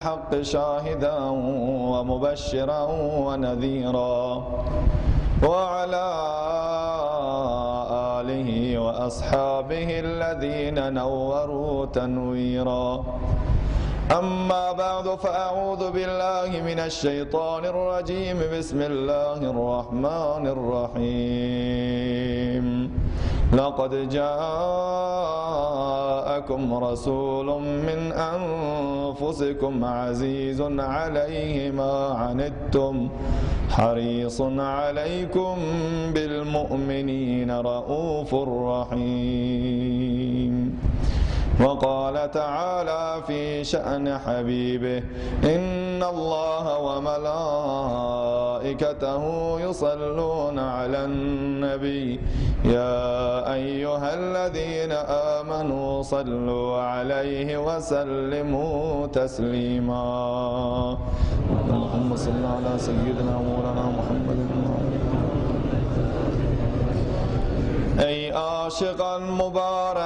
الحق شاهدا ومبشرا ونذيرا وعلى آله وأصحابه الذين نوروا تنويرا. أما بعد فأعوذ بالله من الشيطان الرجيم. بسم الله الرحمن الرحيم. لقد جاءكم رسول من أنفسكم عزيز عليه ما عنتم حريص عليكم بالمؤمنين رؤوف رحيم. وقال تعالى في شأن حبيبه: إن الله وملائكته يصلون على النبي يا أيها الذين آمنوا صلوا عليه وسلموا تسليما. اللهم صل على سيدنا مولانا محمد. ای عاشقان مبارک،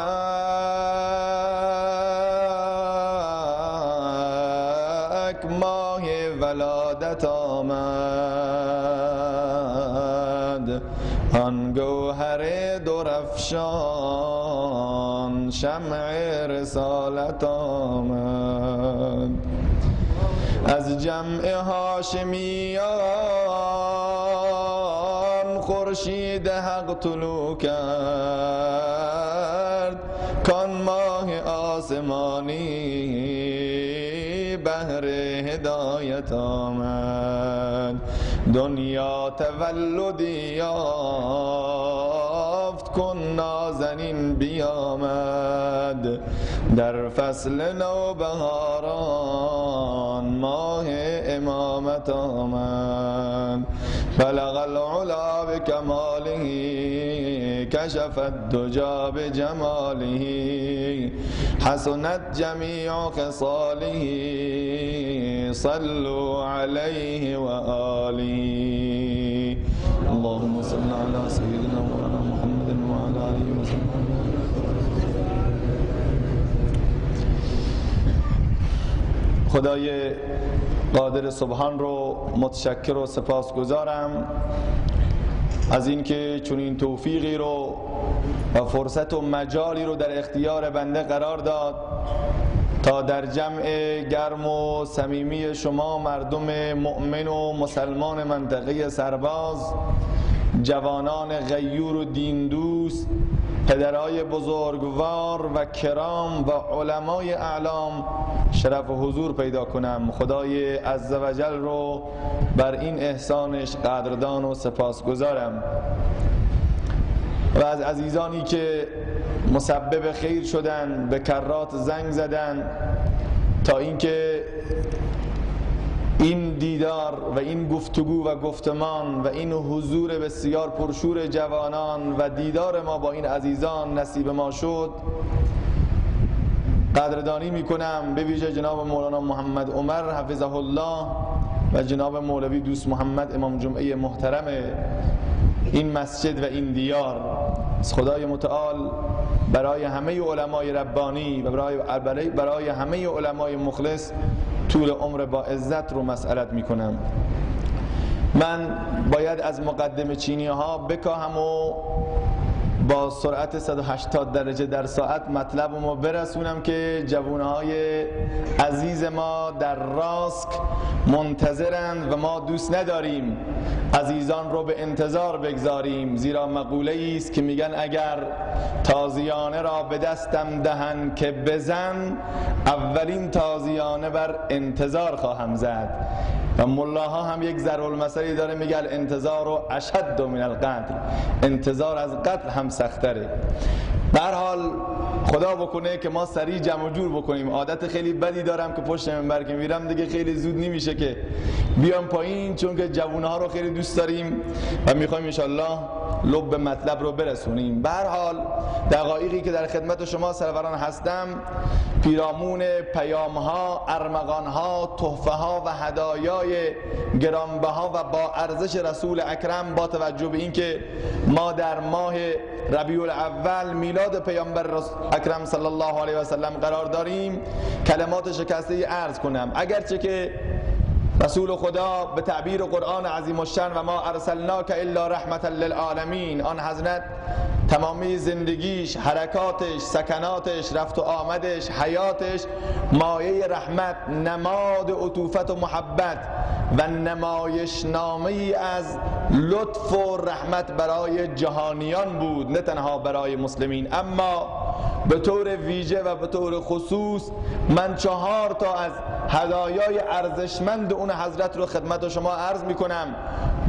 ماه ولادت آمد، آن گوهر درفشان شمع رسالت آمد. از جمع هاشمیان خورشید حق طلوع کرد، کان ماه آسمانی بهر هدایت آمد. دنیا تولدی یافت، کن نازنین بیامد، در فصل نوبهاران ماه امامت آمد. بلغ العلا بکماله، کشف الدجا بجماله، حسنت جمیع خصاله، صلوا علیه و آله. اللهم صل علی سیدنا مولانا محمد و علی آله و صحبه. خدای قادر سبحان رو متشکر و سپاسگزارم از اینکه چنین توفیقی رو و فرصت و مجالی رو در اختیار بنده قرار داد تا در جمع گرم و صمیمی شما مردم مؤمن و مسلمان منطقه سرباز، جوانان غیور و دین دوست، پدرای بزرگوار و کرام و علمای اعلام شرف و حضور پیدا کنم. خدای عزوجل رو بر این احسانش قدردان و سپاسگزارم و از عزیزانی که مسبب خیر شدن، به کرات زنگ زدن تا اینکه این دیدار و این گفتگو و گفتمان و این حضور بسیار پرشور جوانان و دیدار ما با این عزیزان نصیب ما شد. قدردانی میکنم به ویژه جناب مولانا محمد عمر حفظه الله و جناب مولوی دوست محمد امام جمعه محترم این مسجد و این دیار. از خدای متعال برای همه علمای ربانی و برای همه علمای مخلص طول عمر با عزت رو مسئلت میکنم. من باید از مقدمه چینی ها بکاهم و با سرعت 180 درجه در ساعت مطلبمو برسونم که جوانهای عزیز ما در راسک منتظرند و ما دوست نداریم عزیزان رو به انتظار بگذاریم، زیرا مقوله است که میگن اگر تازیانه را به دستم دهن که بزن، اولین تازیانه بر انتظار خواهم زد. و ملاها هم یک ضرب‌المثلی داره میگه الانتظار و اشد من القتل، انتظار از قتل هم سختره. به هر حال خدا بکنه که ما سریع جمع جور بکنیم. عادت خیلی بدی دارم که پشت منبر که میرم دیگه خیلی زود نمیشه که بیام پایین، چون که جوانها رو خیلی دوست داریم و میخوایم ان شاء الله لب مطلب رو برسونیم. به هر حال دقایقی که در خدمت شما سروران هستم، پیرامون پیام‌ها، ارمغان‌ها، تحفه‌ها و هدایای گرانبها و با ارزش رسول اکرم، با توجه به اینکه ما در ماه ربیع الاول میلاد پیامبر اکرم صلی الله علیه و سلم قرار داریم، کلمات شکسته عرض کنم. اگرچه که رسول خدا به تعبیر قرآن عظیم الشأن و ما ارسلناک الا رحمتا للعالمین، آن حضرت تمامی زندگیش، حرکاتش، سکناتش، رفت و آمدش، حیاتش مایه رحمت، نماد عطوفت و محبت و نمایشنامه‌ای از لطف و رحمت برای جهانیان بود، نه تنها برای مسلمین. اما به طور ویژه و به طور خصوص من 4 تا از هدایای ارزشمند اون حضرت رو خدمت شما عرض می کنم،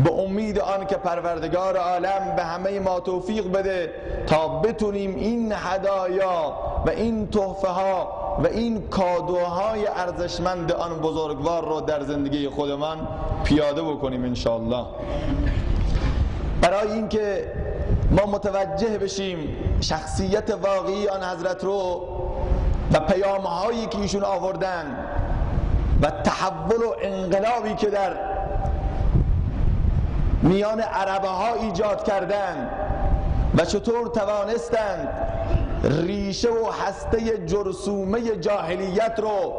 به امید آن که پروردگار عالم به همه ما توفیق بده تا بتونیم این هدایا و این تحفه ها و این کادوهای ارزشمند آن بزرگوار رو در زندگی خودمان پیاده بکنیم انشاءالله. برای اینکه ما متوجه بشیم شخصیت واقعی آن حضرت رو و پیام‌هایی که ایشون آوردن و تحول و انقلابی که در میان عربه ها ایجاد کردند و چطور توانستند ریشه و هسته جرثومه جاهلیت رو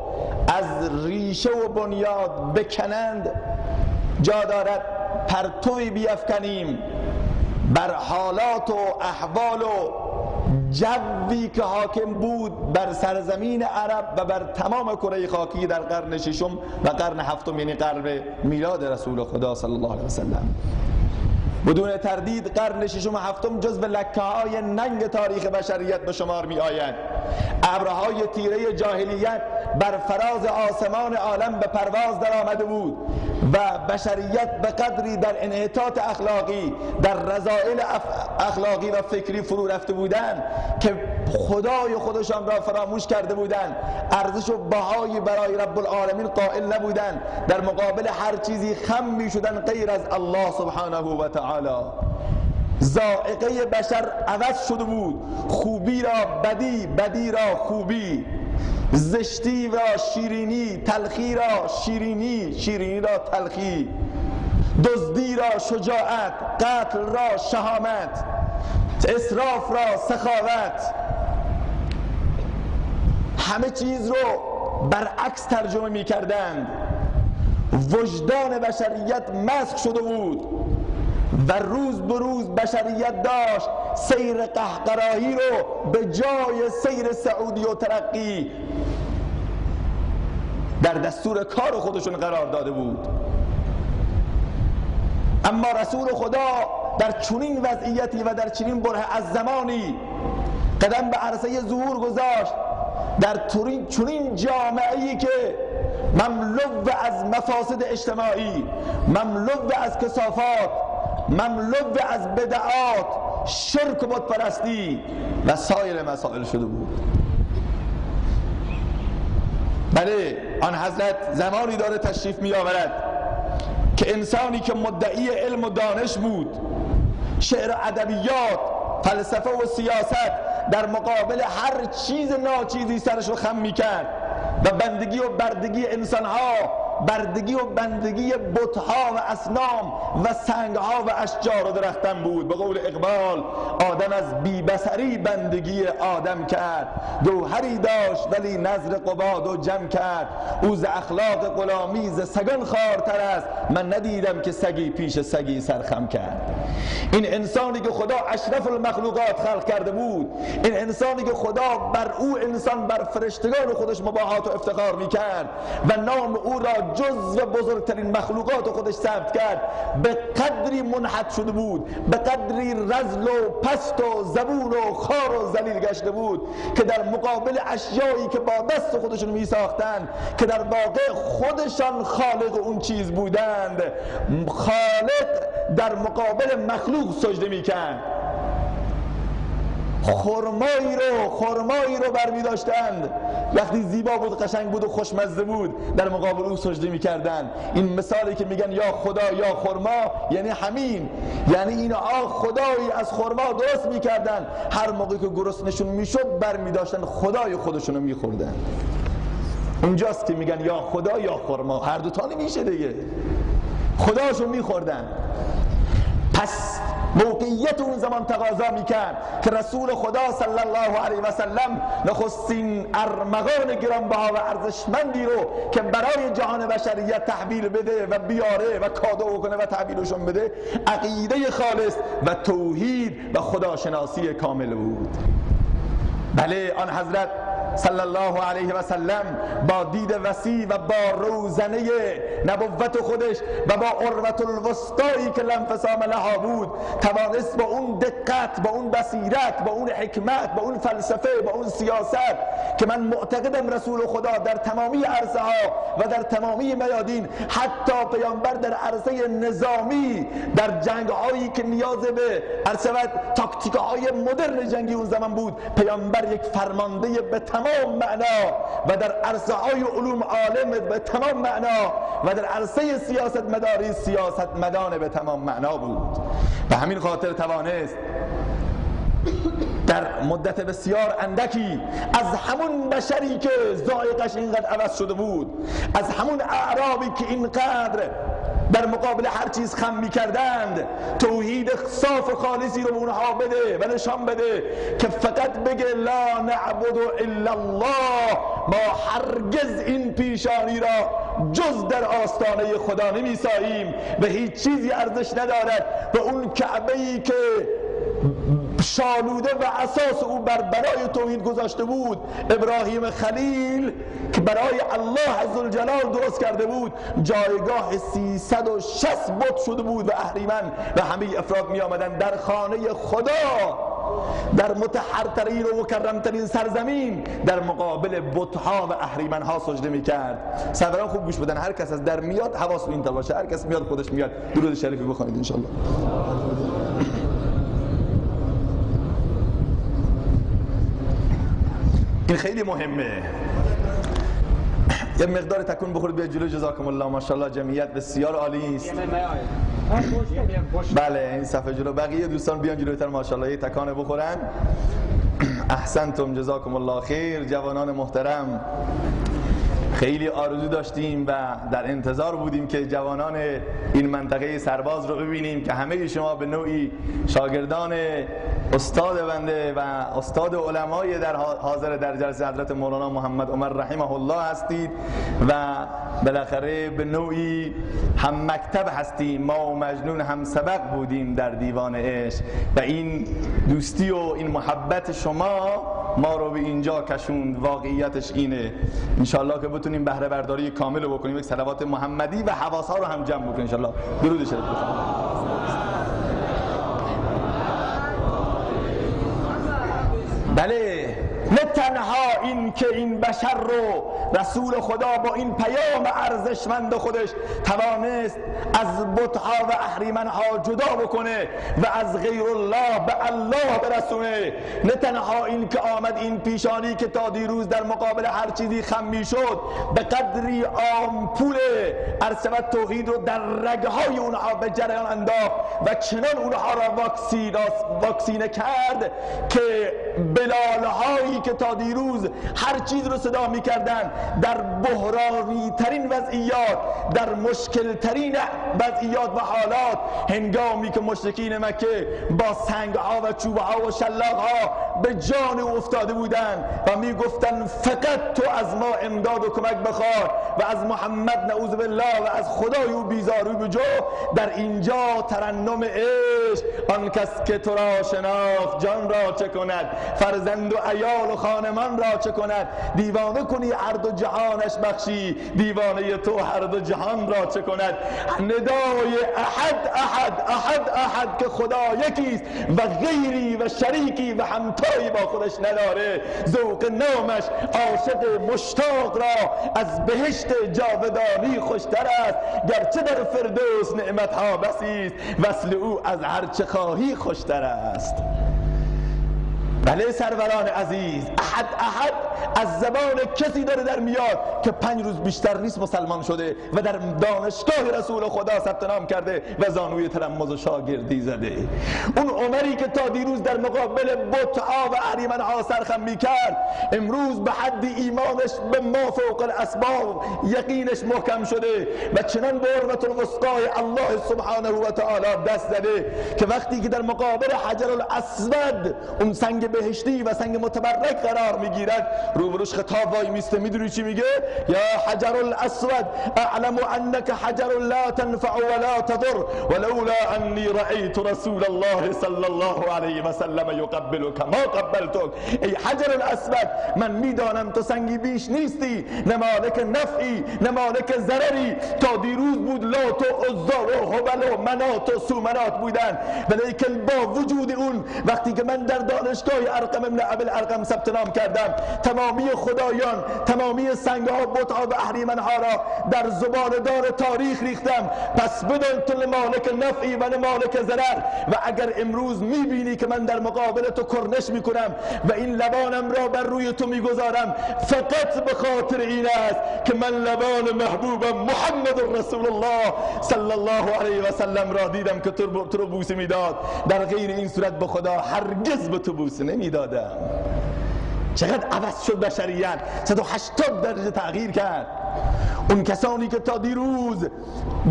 از ریشه و بنیاد بکنند، جا دارد پرتوی بیفکنیم بر حالات و احوال و جوی که حاکم بود بر سرزمین عرب و بر تمام کره خاکی در قرن 6 و قرن 7، یعنی قرن میلاد رسول خدا صلی الله علیه وسلم. بدون تردید قرن 6 و 7 جزو لکه‌های ننگ تاریخ بشریت به شمار می آید. ابرهای تیره جاهلیت بر فراز آسمان عالم به پرواز در آمده بود و بشریت به قدری در انحطاط اخلاقی، در رذائل اخلاقی و فکری فرو رفته بودند که خدای خودشان را فراموش کرده بودند، ارزش و بهایی برای رب العالمین قائل نبودند، در مقابل هر چیزی خم می شدن غیر از الله سبحانه و تعالی. ذائقه بشر عوض شده بود، خوبی را بدی، بدی را خوبی، زشتی را شیرینی، تلخی را شیرینی، شیرینی را تلخی، دزدی را شجاعت، قتل را شهامت، اسراف را سخاوت، همه چیز رو برعکس ترجمه می کردند. وجدان بشریت مسخ شده بود و روز به روز بشریت داشت سیر قهقرایی رو به جای سیر سعودی و ترقی در دستور کار خودشون قرار داده بود. اما رسول خدا در چنین وضعیتی و در چنین بره از زمانی قدم به عرصه ظهور گذاشت، در چنین جامعه‌ای که مملو از مفاسد اجتماعی، مملو از کثافات، مملو از بدعات، شرک و بتپرستی و سایر مسائل شده بود. بله، آن حضرت زمانی داره تشریف می آورد که انسانی که مدعی علم و دانش بود، شعر و ادبیات، فلسفه و سیاست، در مقابل هر چیز ناچیزی سرش رو خم می کرد و بندگی و بردگی انسانها، بردگی و بندگی بتها و اصنام و سنگها و اشجار و درختان بود. به قول اقبال، آدم از بی‌بصری بندگی آدم کرد، گوهری داشت ولی نذر قباد و جم کرد، او ز اخلاق غلامی ز سگان خوارتر است، من ندیدم که سگی پیش سگی سرخم کرد. این انسانی که خدا اشرف المخلوقات خلق کرده بود، این انسانی که خدا بر او انسان بر فرشتگان خودش مباهات و افتخار میکرد و نام او را جزو بزرگترین مخلوقات خودش ثبت کرد، به قدری منحط شده بود، به قدری رذل و پست و زبون و خار و ذلیل گشته بود که در مقابل اشیایی که با دست خودشون می ساختند، که در واقع خودشان خالق اون چیز بودند، خالق در مقابل مخلوق سجده می کرد. خرمایی رو برمی داشتند، وقتی زیبا بود، قشنگ بود و خوشمزه بود، در مقابل او سجده می کردن. این مثالی که میگن یا خدا یا خرما، یعنی همین، یعنی اینها خدایی از خرما درست می کردن، هر موقعی که گرسنشون می شد برمی داشتن خدای خودشونو می خوردن. اونجاست که میگن یا خدا یا خرما، هر دوتا نمیشه دیگه، خداشو می خوردن. پس موقعیت اون زمان تقاضا میکرد که رسول خدا صلی الله علیه و سلم نخستین ارمغان گرانبها و ارزشمندی رو که برای جهان بشریت تحویل بده و بیاره و کادو کنه و تحویلشون بده، عقیده خالص و توحید و خداشناسی کامل بود. بله، آن حضرت صلی الله علیه و سلم با دید وسیع و با روزنه نبوت خودش و با عروة الوسطایی که لانفصام لها بود توانست با اون دقت، با اون بصیرت، با اون حکمت، با اون فلسفه، با اون سیاست که من معتقدم رسول خدا در تمامی عرصه ها و در تمامی میادین، حتی پیامبر در عرصه نظامی در جنگ هایی که نیاز به عرصه و تاکتیک های مدرن جنگی اون زمان بود، پیامبر یک فرمانده به تمام معنا و در عرصه های علوم عالم به تمام معنا و در عرصه سیاست مداری سیاست مدان به تمام معنا بود. به همین خاطر توانست در مدت بسیار اندکی از همون بشری که ذائقش اینقدر عوض شده بود، از همون اعرابی که اینقدر در مقابل هر چیز خم می‌کردند، توحید صاف و خالصی رو به اونها بده و نشان بده که فقط بگه لا نعبد الا الله، ما هرگز این پیشانی را جز در آستانه خدا نمی‌ساییم و هیچ چیزی ارزش ندارد و اون کعبه‌ای که شالوده و اساس او بر بنای توحید گذاشته بود، ابراهیم خلیل که برای الله عزوجلال درست کرده بود، جایگاه 360 بت شده بود و اهریمن و همه افراد می آمدن در خانه خدا، در مطهرترین و مکرمترین سرزمین در مقابل بت‌ها و اهریمن‌ها سجده می‌کرد. سروران خوب گوش بدن، هر کس از در میاد حواس به این باشه، هر کس میاد خودش میاد درود شریفی بخونید ان شاء الله. این خیلی مهمه. یه مقدار تکون بخورید بیاد جلو. جزاکم الله، ماشاءالله جمعیت بسیار عالی است. بله این صفحه جلو، بقیه دوستان بیان جلوتر ماشاءالله یه تکانه بخورن. احسنتم، جزاکم الله خیر. جوانان محترم، خیلی آرزو داشتیم و در انتظار بودیم که جوانان این منطقه سرباز رو ببینیم که همه شما به نوعی شاگردان استاد بنده و استاد علمای در حاضر در جلسه حضرت مولانا محمد عمر رحمه الله هستید و بالاخره به نوعی هم مکتب هستیم. ما و مجنون هم سبق بودیم در دیوان عشق و این دوستی و این محبت شما ما رو به اینجا کشوند. واقعیتش اینه. انشالله که بتونیم بهره برداری کامل رو بکنیم، یک صلوات محمدی و حواسها رو هم جمع بکنیم انشالله. درود شریف بخونید. بله، نه تنها این که این بشر رو رسول خدا با این پیام ارزشمند خودش توانست از بت‌ها و اهریمن‌ها جدا بکنه و از غیر الله به الله برسونه، نه تنها این که آمد این پیشانی که تا دیروز در مقابل هر چیزی خم میشد به قدری آمپول عرصه و توحید رو در رگ‌های اونها به جریان انداخت و چنان اونها را واکسینه کرد که بلال‌هایی که تا دیروز هر چیز رو صدا می‌کردن در بحرانی ترین وضعیات، در مشکل ترین وضعیات و حالات، هنگامی که مشرکین مکه با سنگ‌ها و چوب‌ها و شلاق‌ها به جان او افتاده بودند و میگفتن فقط تو از ما امداد و کمک بخواه و از محمد نعوذ بالله و از خدای او بیزاروی بجو، در اینجا ترنم عشق، آن کس که تو را شناخت جان را چه کند، فرزند و عیال و خانمان را چه کند، دیوانه کنی هر دو جهانش بخشی، دیوانه تو هر دو جهان را چه کند. ندای احد احد احد احد که خدا یکیست و غیری و شریکی و همتایی با خودش نداره. ذوق نامش عاشق مشتاق را از بهشت جاودانی خوشتر است، گرچه در فردوس نعمتها بسی است، وصل او از هر چه خواهی خوشتر است. بله سروران عزیز، احد احد از زبان کسی داره در میاد که 5 روز بیشتر نیست مسلمان شده و در دانشگاه رسول خدا ثبت نام کرده و زانوی تلمذ و شاگردی زده. اون عمری که تا دیروز در مقابل بت‌ها و اهریمن‌ها سرخم میکرد، امروز به حد ایمانش به ما فوق الاسباب یقینش محکم شده و چنان به حرمت الوثقای الله سبحانه و تعالی دست زده که وقتی که در مقابل حجر الاسود، اون سنگ بهشتی و سنگ متبرک قرار میگیرد، روبروش خطاب وای میسته. میدونی چی میگه؟ یا حجر الاسود اعلم انک حجر لا تنفع ولا تضر ولولا انی رأیت رسول الله صلی الله علیه و سلم یقبلک ما قبلتک. ای حجر الاسود، من میدانم تو سنگی بیش نیستی، نه مالک نفعی نه مالک ضرری. تا دیروز بود لات و عزا و هبل و منات و سومنات بودن، ولیکن با وجود اون وقتی که من در دانشگاه ارقم ابن ابی الارقم ثبت نام کردم، تمامی خدایان، تمامی سنگ‌ها، بت‌ها و اهریمن‌ها را در زبالدان تاریخ ریختم. پس بدان تو مالک نفعی و مالک ضرر. و اگر امروز میبینی که من در مقابل تو کرنش میکنم و این لبانم را بر روی تو میگذارم، فقط به خاطر این است که من لبان محبوبم محمد رسول الله صلی الله علیه و سلم را دیدم که تو رو بوسه میداد. در غیر این صورت به خدا هرگز به تو بوسه نمیدادم. چقدر عوض شد بشریت، 180 درجه تغییر کرد. اون کسانی که تا دیروز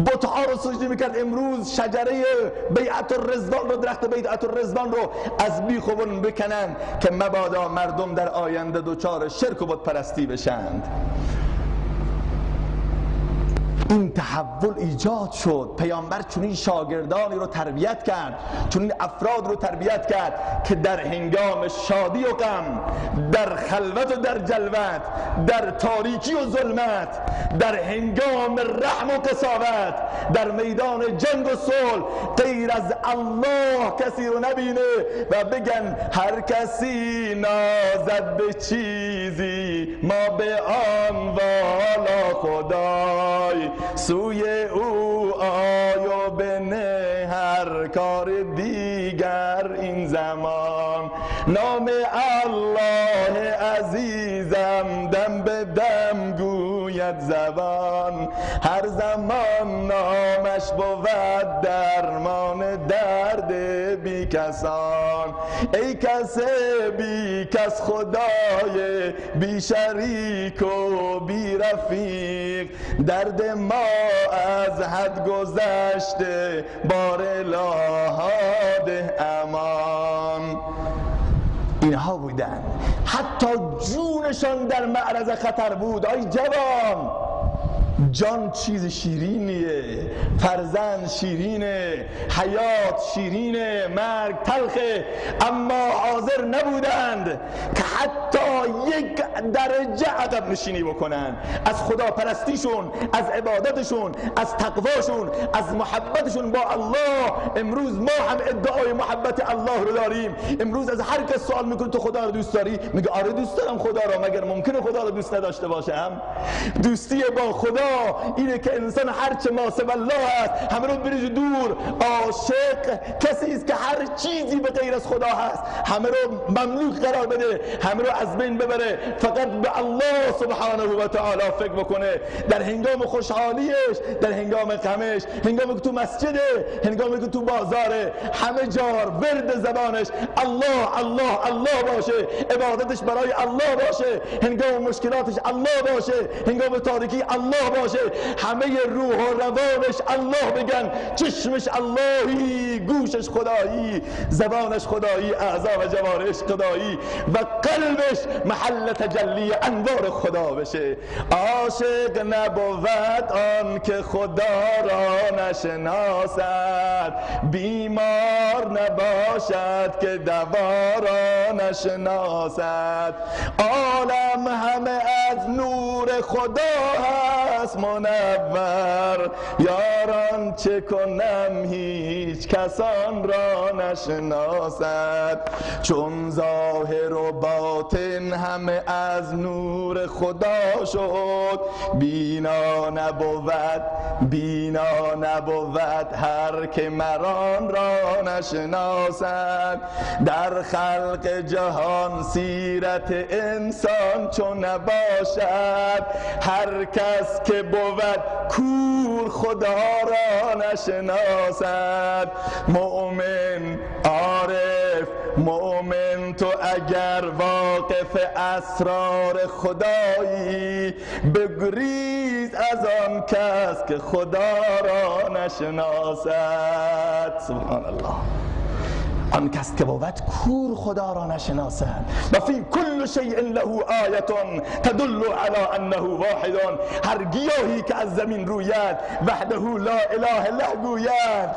بت‌ها رو سجده میکرد، امروز شجره بیعت الرضوان رو، درخت بیعت الرضوان رو از بیخوبون بکنن که مبادا مردم در آینده دچار شرک و بت پرستی بشند. این تحول ایجاد شد. پیامبر چنین شاگردانی رو تربیت کرد، چنین افراد رو تربیت کرد که در هنگام شادی و غم، در خلوت و در جلوت، در تاریکی و ظلمت، در هنگام رحم و قساوت، در میدان جنگ و صلح، غیر از الله کسی رو نبینه و بگن هر کسی نازد به چیزی ما به آن والا خدای، سوی او آی و بنه هر کار دیگر این زمان. نام الله عزیزم دم به دم گوید زبان، هر زمان نامش بود درمان درد بی کسان. ای کس بی کس خدای بی شریک و بی رفیق، درد ما از حد گذشته بار الهاده امان. اینها بودن حتی جونشان در معرض خطر بود. آی جوان، جان چیز شیرینیه، فرزند شیرینه، حیات شیرینه، مرگ تلخه، اما حاضر نبودند که حتی یک درجه عقب نشینی بکنن از خدا پرستیشون، از عبادتشون، از تقواشون، از محبتشون با الله. امروز ما هم ادعای محبت الله رو داریم. امروز از هر کس سوال میکنه تو خدا رو دوست داری؟ میگه آره دوست دارم خدا رو. مگر ممکنه خدا رو دوست نداشته باشم؟ دوستی با خدا اینه که انسان هرچه ناسب الله است همه رو بریز دور. عاشق کسی است که هر چیزی به غیر از خدا هست همه رو مملوک قرار بده، همه رو از بین ببره، فقط به الله سبحانه و تعالی فکر بکنه. در هنگام خوشحالیش، در هنگام غمش، هنگامی که تو مسجده، هنگامی که تو بازاره، همه جار ورد زبانش الله الله الله باشه، عبادتش برای الله باشه، هنگام مشکلاتش الله باشه، هنگام تاریکی الله باشه، همه روح و روانش الله بگن، چشمش اللهی، گوشش خدایی، زبانش خدایی، اعضا و جوارحش خدایی و قلبش محل تجلی انوار خدا بشه. عاشق نبود آن که خدا را نشناسد، بیمار نباشد که دوا را نشناسد. عالم همه از نور خدا هست منور، یاران چه کنم هیچ کسان را نشناسد. چون ظاهر و باطن همه از نور خدا شد. بینا نبود هر که مران را نشناسد. در خلق جهان سیرت انسان چون نباشد. هر کس که بود کور خدا را نشناسد. مؤمن عارف مؤمن تو اگر واقف اسرار خدایی، بگریز از آن کس که خدا را نشناسد. سبحان الله. آن کس که بود کور خدا را نشناسد. و فی کل شیء له آیه تدل علی انه واحد. هر گیاهی که از زمین روید وحده لا اله له گوید.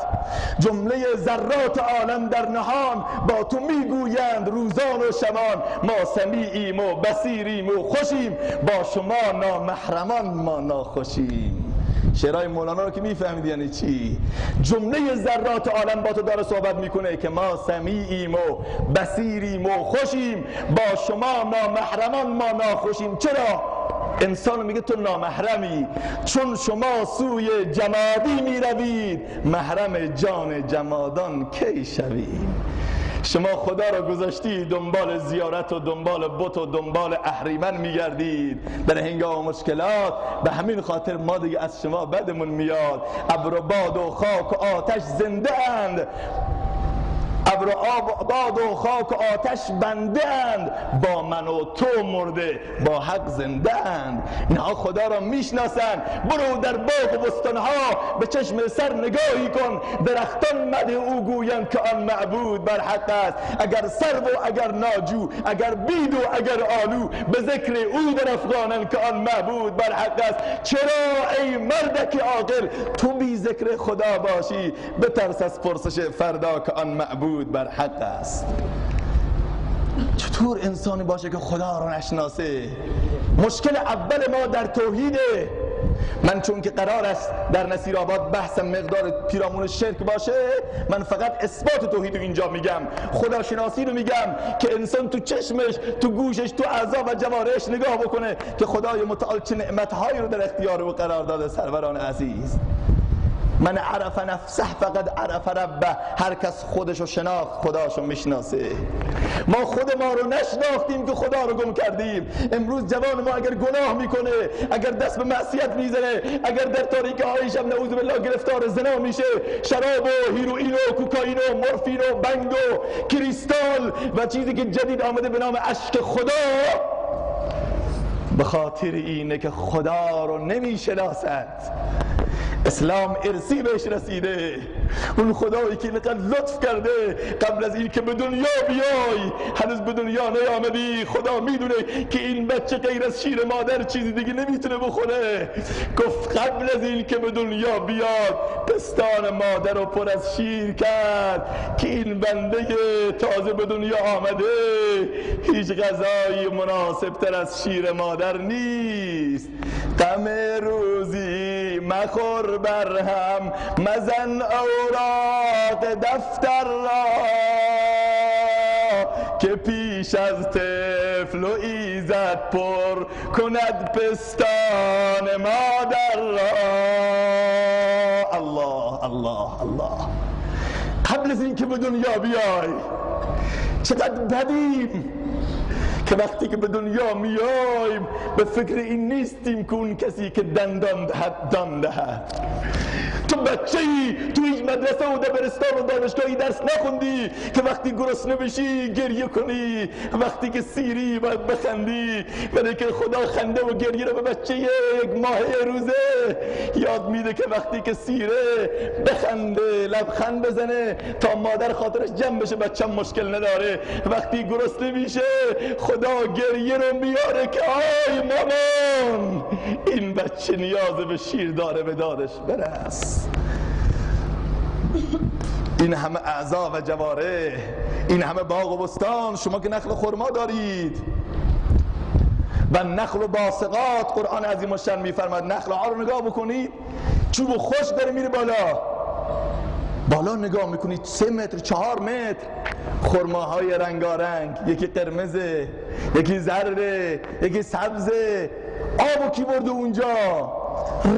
جمله ذرات عالم در نهان با تو میگویند روزان و شبان ما سمیعیم و بصیریم و خوشیم، با شما نامحرمان ما ناخوشیم. شعرهای مولانا رو که میفهمید یعنی چی؟ جمله ذرات عالم با تو داره صحبت میکنه که ما سمیعیم و بصیریم و خوشیم، با شما نامحرمان ما ناخوشیم. چرا؟ انسان میگه تو نامحرمی، چون شما سوی جمادی میروید، محرم جان جمادان کی شوید؟ شما خدا را گذاشتی دنبال زیارت و دنبال بت و دنبال اهریمن میگردید در هنگام مشکلات. به همین خاطر ما دیگه از شما بدمون میاد. ابر و باد و خاک و آتش زنده اند، ابر و باد و خاک و آتش بنده اند، با من و تو مرده با حق زنده اند. اینها خدا را میشناسند. برو در باغ و بستانها به چشم سر نگاهی کن، درختان مده او گویند که آن معبود بر حق است. اگر سرو و اگر ناجو، اگر بید و اگر آلو، به ذکر او در افغانند که آن معبود بر حق است. چرا ای مردک عاقل تو بی ذکر خدا باشی؟ بترس از پرسش فردا که آن معبود بر حق است. چطور انسانی باشه که خدا رو نشناسه؟ مشکل اول ما در توحیده. من چون که قرار است در نصیرآباد بحثم مقدار پیرامون شرک باشه، من فقط اثبات توحید رو اینجا میگم، خداشناسی رو میگم که انسان تو چشمش، تو گوشش، تو اعضا و جوارحش نگاه بکنه که خدای متعال چه نعمتهایی رو در اختیار و قرار داده. سروران عزیز، من عرف نفسه فقط عرف ربه. هر کس خودشو شناخت خداشو میشناسه. ما خود ما رو نشناختیم که خدا رو گم کردیم. امروز جوان ما اگر گناه میکنه، اگر دست به معصیت میزنه، اگر در تاریکی های شب نعوذ بالله گرفتار زنا میشه، شراب و هیروئین و کوکائین و مورفین و بنگ و کریستال و چیزی که جدید آمده به نام اشک خدا، به خاطر اینه که خدا رو نمیشناسد. اسلام ارثی بهش رسیده. اون خدایی که اینقدر لطف کرده، قبل از این که به دنیا بیای، هنوز به دنیا نیامدی، خدا میدونه که این بچه غیر از شیر مادر چیزی دیگه نمیتونه بخوره. گفت قبل از این که به دنیا بیاد پستان مادر رو پر از شیر کرد که این بنده تازه به دنیا آمده هیچ غذایی مناسب تر از شیر مادر نیست. غم روزی مخور برهم، مزن اوراق دفتر را، که پیش از طفل و ایزد پر کند پستان مادر را. الله الله الله. قبل از این که به دنیا بیای چقدر بدیم که وقتی که به دنیا میایم به فکر این نیستیم که اون کسی که دندان دهد دان دهد. تو بچه‌ای تو هیچ مدرسه و دبیرستان و دانشگاهی درس نخوندی که وقتی گرسنه بشی گریه کنی، وقتی که سیری باید بخندی. ولی که خدا خنده و گریه رو به بچه یک ماهه روزه یاد میده که وقتی که سیره بخنده، لبخند بزنه تا مادر خاطرش جمع بشه، بچه‌م مشکل نداره. وقتی گرسنه میشه خدا گریه رو میاره که آی مامان این بچه نیاز به شیر داره، به دادش برس. این همه اعضا و جوارح، این همه باغ و بستان، شما که نخل و خرما دارید و نخل و باسقات، قرآن عظیم الشان میفرماد نخل ها رو نگاه بکنید، چوب خوش داره میره بالا. بالا نگاه میکنید 3 متر 4 متر خرماهای رنگارنگ، یکی قرمزه، یکی زرده، یکی سبزه. آبو کی برده اونجا؟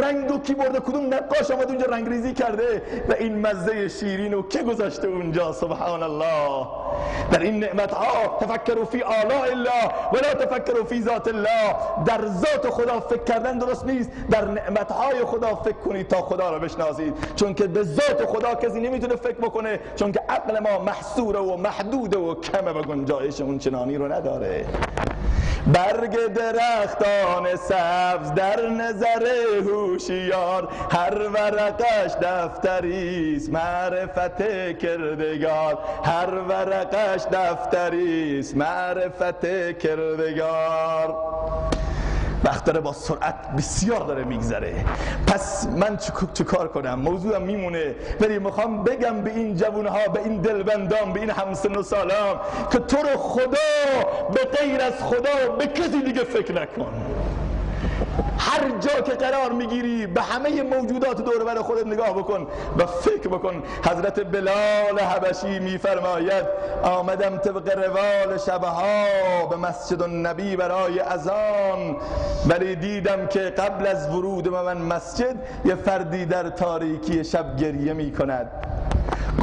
رنگو کی برده؟ کدوم نقاش آمد اونجا رنگ ریزی کرده؟ و این مزه شیرینو کی گذاشته اونجا؟ سبحان الله. در این نعمت ها تفکروا فی آلاء الله ولا تفکروا فی ذات الله. در ذات خدا فکر کردن درست نیست، در نعمت های خدا فکر کنید تا خدا را بشناسید، چون که به ذات خدا کسی نمیتونه فکر بکنه، چون که عقل ما محصوره و محدوده و کمه و گنجایش اون چنانی رو نداره. برگ درختان سبز در نظر هوشیار، هر ورقش دفتریست معرفت کردگار، هر ورقش دفتریست معرفت کردگار. وقت داره با سرعت بسیار داره میگذره، پس من چه کار کنم؟ موضوعم میمونه، ولی میخوام بگم به این جوانها، به این دلبندان، به این همسن و سالان که تو رو خدا به غیر از خدا به کسی دیگه فکر نکن. هر جا که قرار میگیری به همه موجودات دور بر خودت نگاه بکن و فکر بکن. حضرت بلال حبشی میفرماید آمدم طبق روال شبها به مسجد النبی برای اذان، ولی دیدم که قبل از ورود من مسجد یه فردی در تاریکی شب گریه میکند.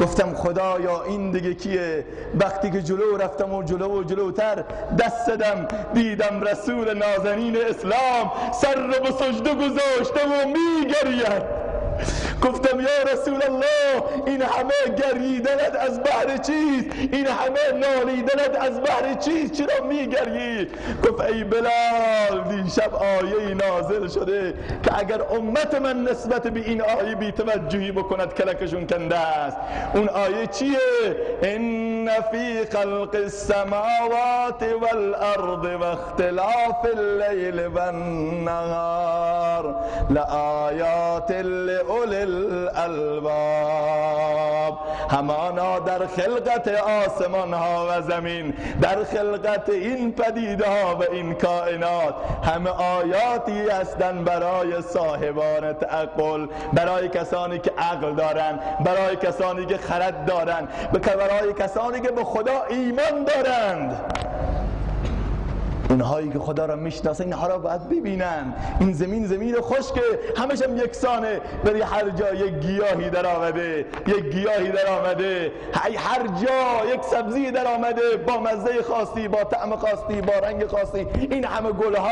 گفتم خدایا این دیگه کیه؟ وقتی که جلو رفتم و جلوتر دست زدم، دیدم رسول نازنین اسلام سر رو به سجده گذاشته و میگرید. گفتم یا رسول الله این همه گریدنت از بحر چیست؟ این همه نالیدنت از بحر چیست؟ چرا میگری؟ گفت ای بلال دیشب آیه نازل شده که اگر امت من نسبت به این آیه بی توجهی بکند کلکشون کنده است. اون آیه چیه؟ ان فی خلق السماوات والارض واختلاف الليل والنهار لآیات لأولی الالباب. همانا در خلقت آسمان ها و زمین، در خلقت این پدیده ها و این کائنات همه آیاتی هستند برای صاحبان تعقل، برای کسانی که عقل دارن، برای کسانی که خرد دارن، برای کسانی که به خدا ایمان دارند. اونهایی که خدا را میشناسن اینها را باید ببینن. این زمین خشکه، همش هم یکسانه، ولی هر جا یک گیاهی در آمده، هر جا یک سبزی در آمده با مزه خاصی، با طعم خاصی، با رنگ خاصی. این همه گلها،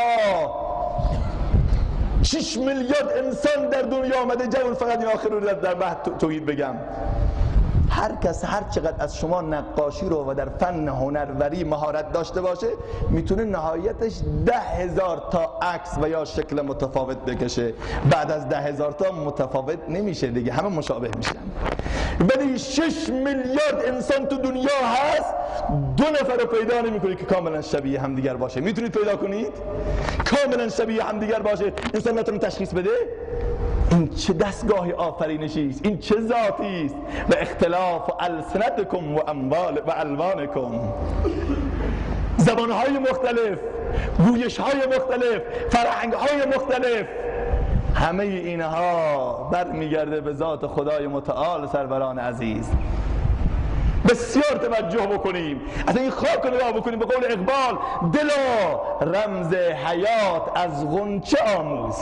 6 میلیارد انسان در دنیا آمده جوان. فقط این آخر رو در بحث توحید بگم، هر کس هر چقدر از شما نقاشی رو و در فن هنروری مهارت داشته باشه میتونه نهایتش 10,000 تا عکس و یا شکل متفاوت بکشه. بعد از 10,000 تا متفاوت نمیشه دیگه، همه مشابه میشن. ولی 6 میلیارد انسان تو دنیا هست، 2 نفر رو پیدا نمیکنید که کاملا شبیه همدیگر باشه. میتونید پیدا کنید کاملا شبیه همدیگر باشه؟ انسان نتونه تشخیص بده این چه دستگاه آفرینشی است، این چه ذاتی است. و اختلاف السنتکم و الوانکم، زبانهای مختلف، گویشهای مختلف، فرهنگهای مختلف، همه اینها برمیگرده به ذات خدای متعال سروران عزیز. بسیار توجه بکنیم، از این خاک نگاه بکنیم. به قول اقبال دلا رمز حیات از غنچه آموز،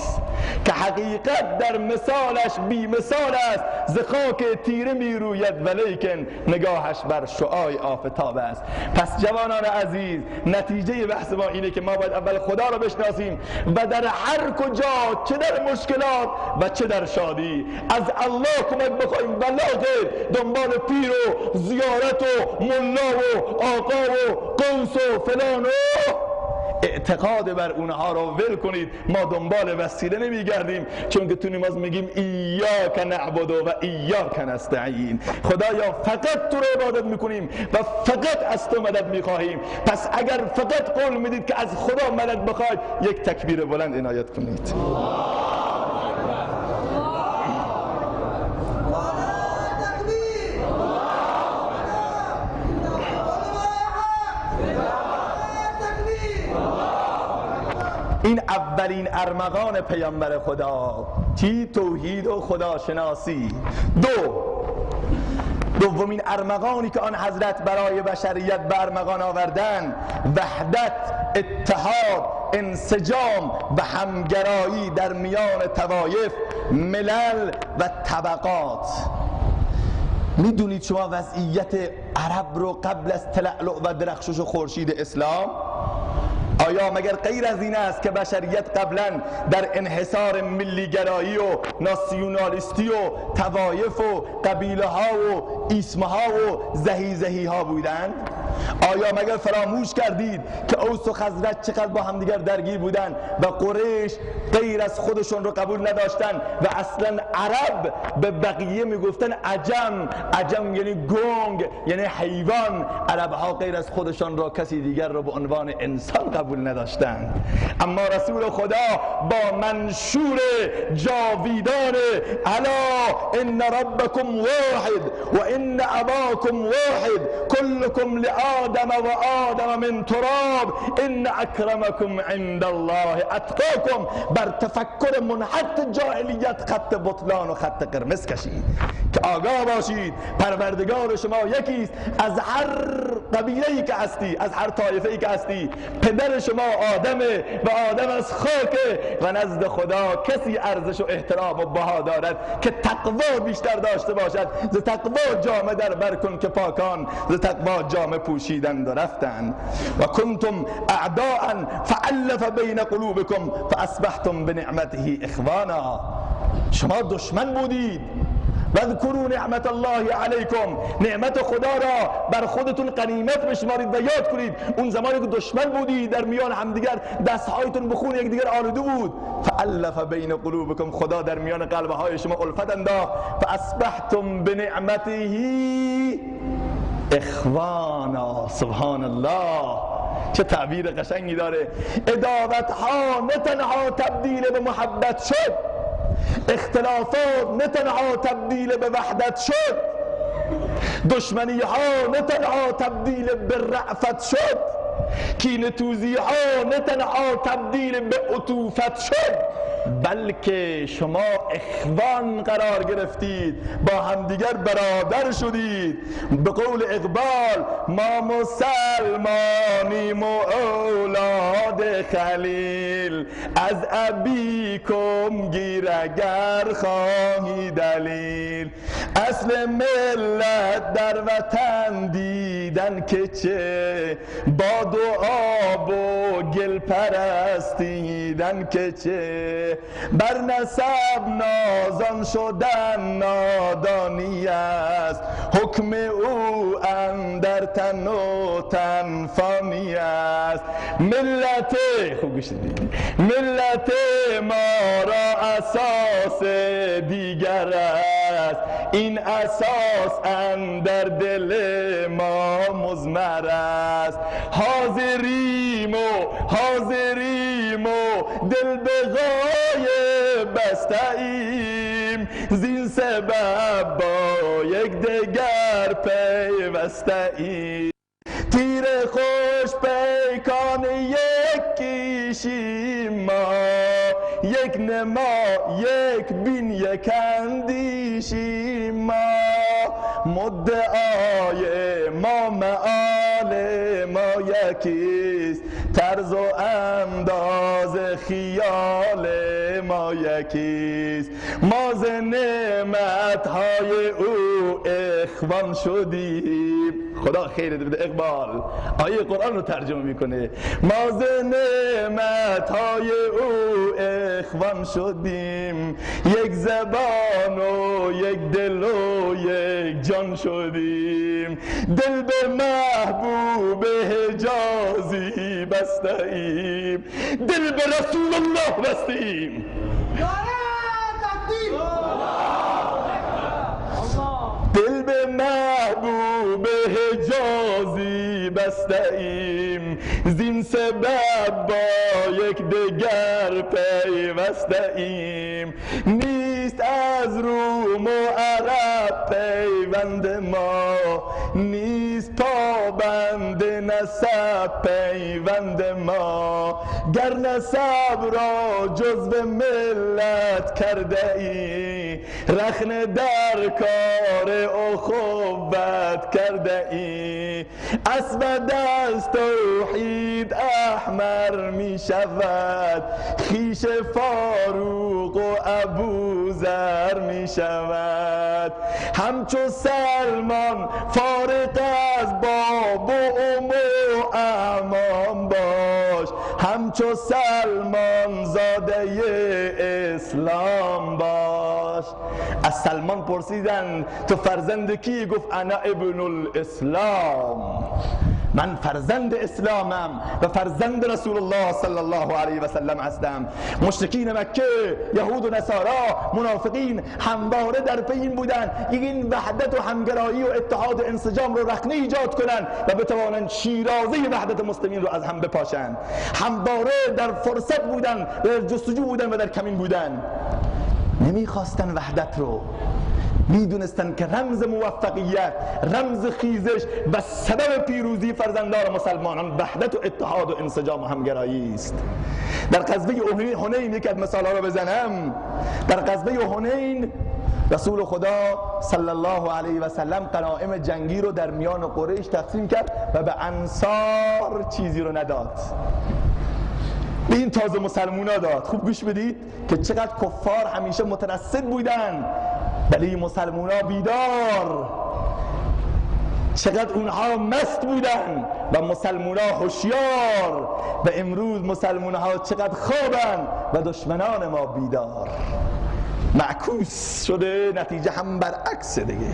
که حقیقت در مثالش بی مثال است. ز خاک تیره می روید ولیکن نگاهش بر شعاع آفتاب است. پس جوانان عزیز، نتیجه بحث ما اینه که ما باید اول خدا را بشناسیم و در هر کجا، چه در مشکلات و چه در شادی، از الله کمک بخوایم و لا غیر دنبال پیر و زیارت و ملا و آقا و قوس و فلان و اعتقاد بر اونها رو ول کنید. ما دنبال وسیله نمیگردیم، چون که تو نماز میگیم ایاک نعبد و ایاک نستعین. خدایا فقط تو رو عبادت میکنیم و فقط از تو مدد میخواهیم. پس اگر فقط قول میدید که از خدا مدد بخواید، یک تکبیر بلند عنایت کنید. این اولین ارمغان پیامبر خدا، توحید و خداشناسی. 2 دومین ارمغانی که آن حضرت برای بشریت به ارمغان آوردن وحدت، اتحاد، انسجام و همگرایی در میان طوایف، ملل و طبقات. میدونید شما وضعیت عرب رو قبل از تلألؤ و درخشش خورشید اسلام؟ آیا مگر غیر از این است که بشریت قبلا در انحصار ملیگرایی و ناسیونالیستی و طوایف و قبیله ها و ایسمه ها و زهی ها بودند؟ آیا مگر فراموش کردید که اوس و خزرج چقدر با همدیگر درگیر بودند و قریش غیر از خودشون رو قبول نداشتن و اصلا عرب به بقیه میگفتن عجم. عجم یعنی گنگ، یعنی حیوان. عرب ها غیر از خودشان را کسی دیگر را به عنوان انسان قبول نداشتند. اما رسول خدا با منشور جاویدان الا ان ربکم واحد و ان اباکم واحد کلکم لآدم و آدم من تراب ان اکرمکم عند الله اتقاکم، بر تفکر منحط جاهلیت خط بطلان و خط قرمز کشید که آگاه باشید پروردگار شما یکیست. از هر قبیله‌ای که هستی، از هر طایفه‌ای که هستی، پدر شما آدمه و آدم از خاکه و نزد خدا کسی ارزش و احترام و بها دارد که تقوا بیشتر داشته باشد. ز تقوا جامه در بر کن که پاکان ز تقوا جامه پوشیدند و رفتند. و کنتم اعداء فالف بین قلوبکم فاصبحتم بنعمته اخوانا. شما دشمن بودید. واذکروا نعمت الله علیکم، نعمت خدا را بر خودتون غنیمت بشمارید و یاد کنید. اون زمانی که دشمن بودید در میان همدیگر دستهایتون به خون یکدیگر آلوده بود. فالف بین قلوبکم، خدا در میان قلبهای شما الفت انداخت. فاصبحتم بنعمته اخوانا. سبحان الله، چه تعبیر قشنگی داره. عداوت ها نه تنها تبدیل به محبت شد، اختلافات نه تنها تبدیل به وحدت شد، دشمنی ها نه تنها تبدیل به رأفت شد، کینه توزی ها نه تنها تبدیل به عطوفت شد، بلکه شما اخوان قرار گرفتید، با همدیگر برادر شدید. به قول اقبال ما مسلمانیم و اولاد خلیل، از ابیکم گیر اگر خواهی دلیل. اصل ملت در وطن دیدن که چه، با دعا و گل پرستیدن که چه، بر نسب نازان شدن نادانی است، حکم او اندر تن و تن فانی است. ملت خوب گوش بدید، ملت ما را اساس دیگر است، این اساس اندر دل ما مضمر است. حاضریم و دل به غایب بسته‌ایم، زین سبب با یک دگر پیوسته‌ایم. تیر خوش پیکان یکیشیم ما، یک نما یک بین یک اندیشیم ما. مدعای ما معال ما یکیست، طرز و انداز خیال ما یکیست. ما ز نعمت‌های او اخوان شدیم. خدا خیرت بده اقبال، آیه قرآن رو ترجمه میکنه. ما ز نعمت‌های او اخوان شدیم، یک زبان و یک دل و یک جان شدیم. دل به محبوب حجازی بسته‌ایم، دل به رسول الله بستیم. دل به محبوب حجازی بسته‌ایم، زین سبب با یک دگر پیوسته‌ایم. نیست از روم و عرب پیوند ما، نیست پا بند نسب پیوند ما، گر نسب را جزو ملت کرده ای، رخنه در کار اخوت کرده ای. اسود از توحید احمر می شود، خویش فاروق و ابوذر می شود. همچو سلمان فارغ از باب و ام و اعمام باش، همچو سلمان زاده اسلام باش. از سلمان پرسیدن تو فرزند کی؟ گفت انا ابن الاسلام، من فرزند اسلامم و فرزند رسول الله صلی الله علیه و سلم هستم. مشرکین مکه، یهود و نصارا، منافقین همواره در پی این بودن این وحدت و همگرایی و اتحاد و انسجام رو رخنه ایجاد کنن و بتوانند شیرازه وحدت مسلمین رو از هم بپاشن. همواره در فرصت بودن، در جستجو بودن و در کمین بودن. نمیخواستن وحدت رو، میدونستن که رمز موفقیت، رمز خیزش و سبب پیروزی فرزندان مسلمانان وحدت و اتحاد و انسجام و همگرایی است. در غزوه حنین یک از مثال‌ها رو بزنم. در غزوه حنین رسول خدا صلی الله علیه و سلم غنایم جنگی رو در میان قریش تقسیم کرد و به انصار چیزی رو نداد، به این تازه مسلمونا داد. خوب گوش بدید که چقدر کفار همیشه مترصد بودن ولی مسلمونا بیدار، چقدر اونها مست بودن و مسلمونا هوشیار، و امروز مسلمانها چقدر خوابن و دشمنان ما بیدار. معکوس شده، نتیجه هم برعکس دیگه.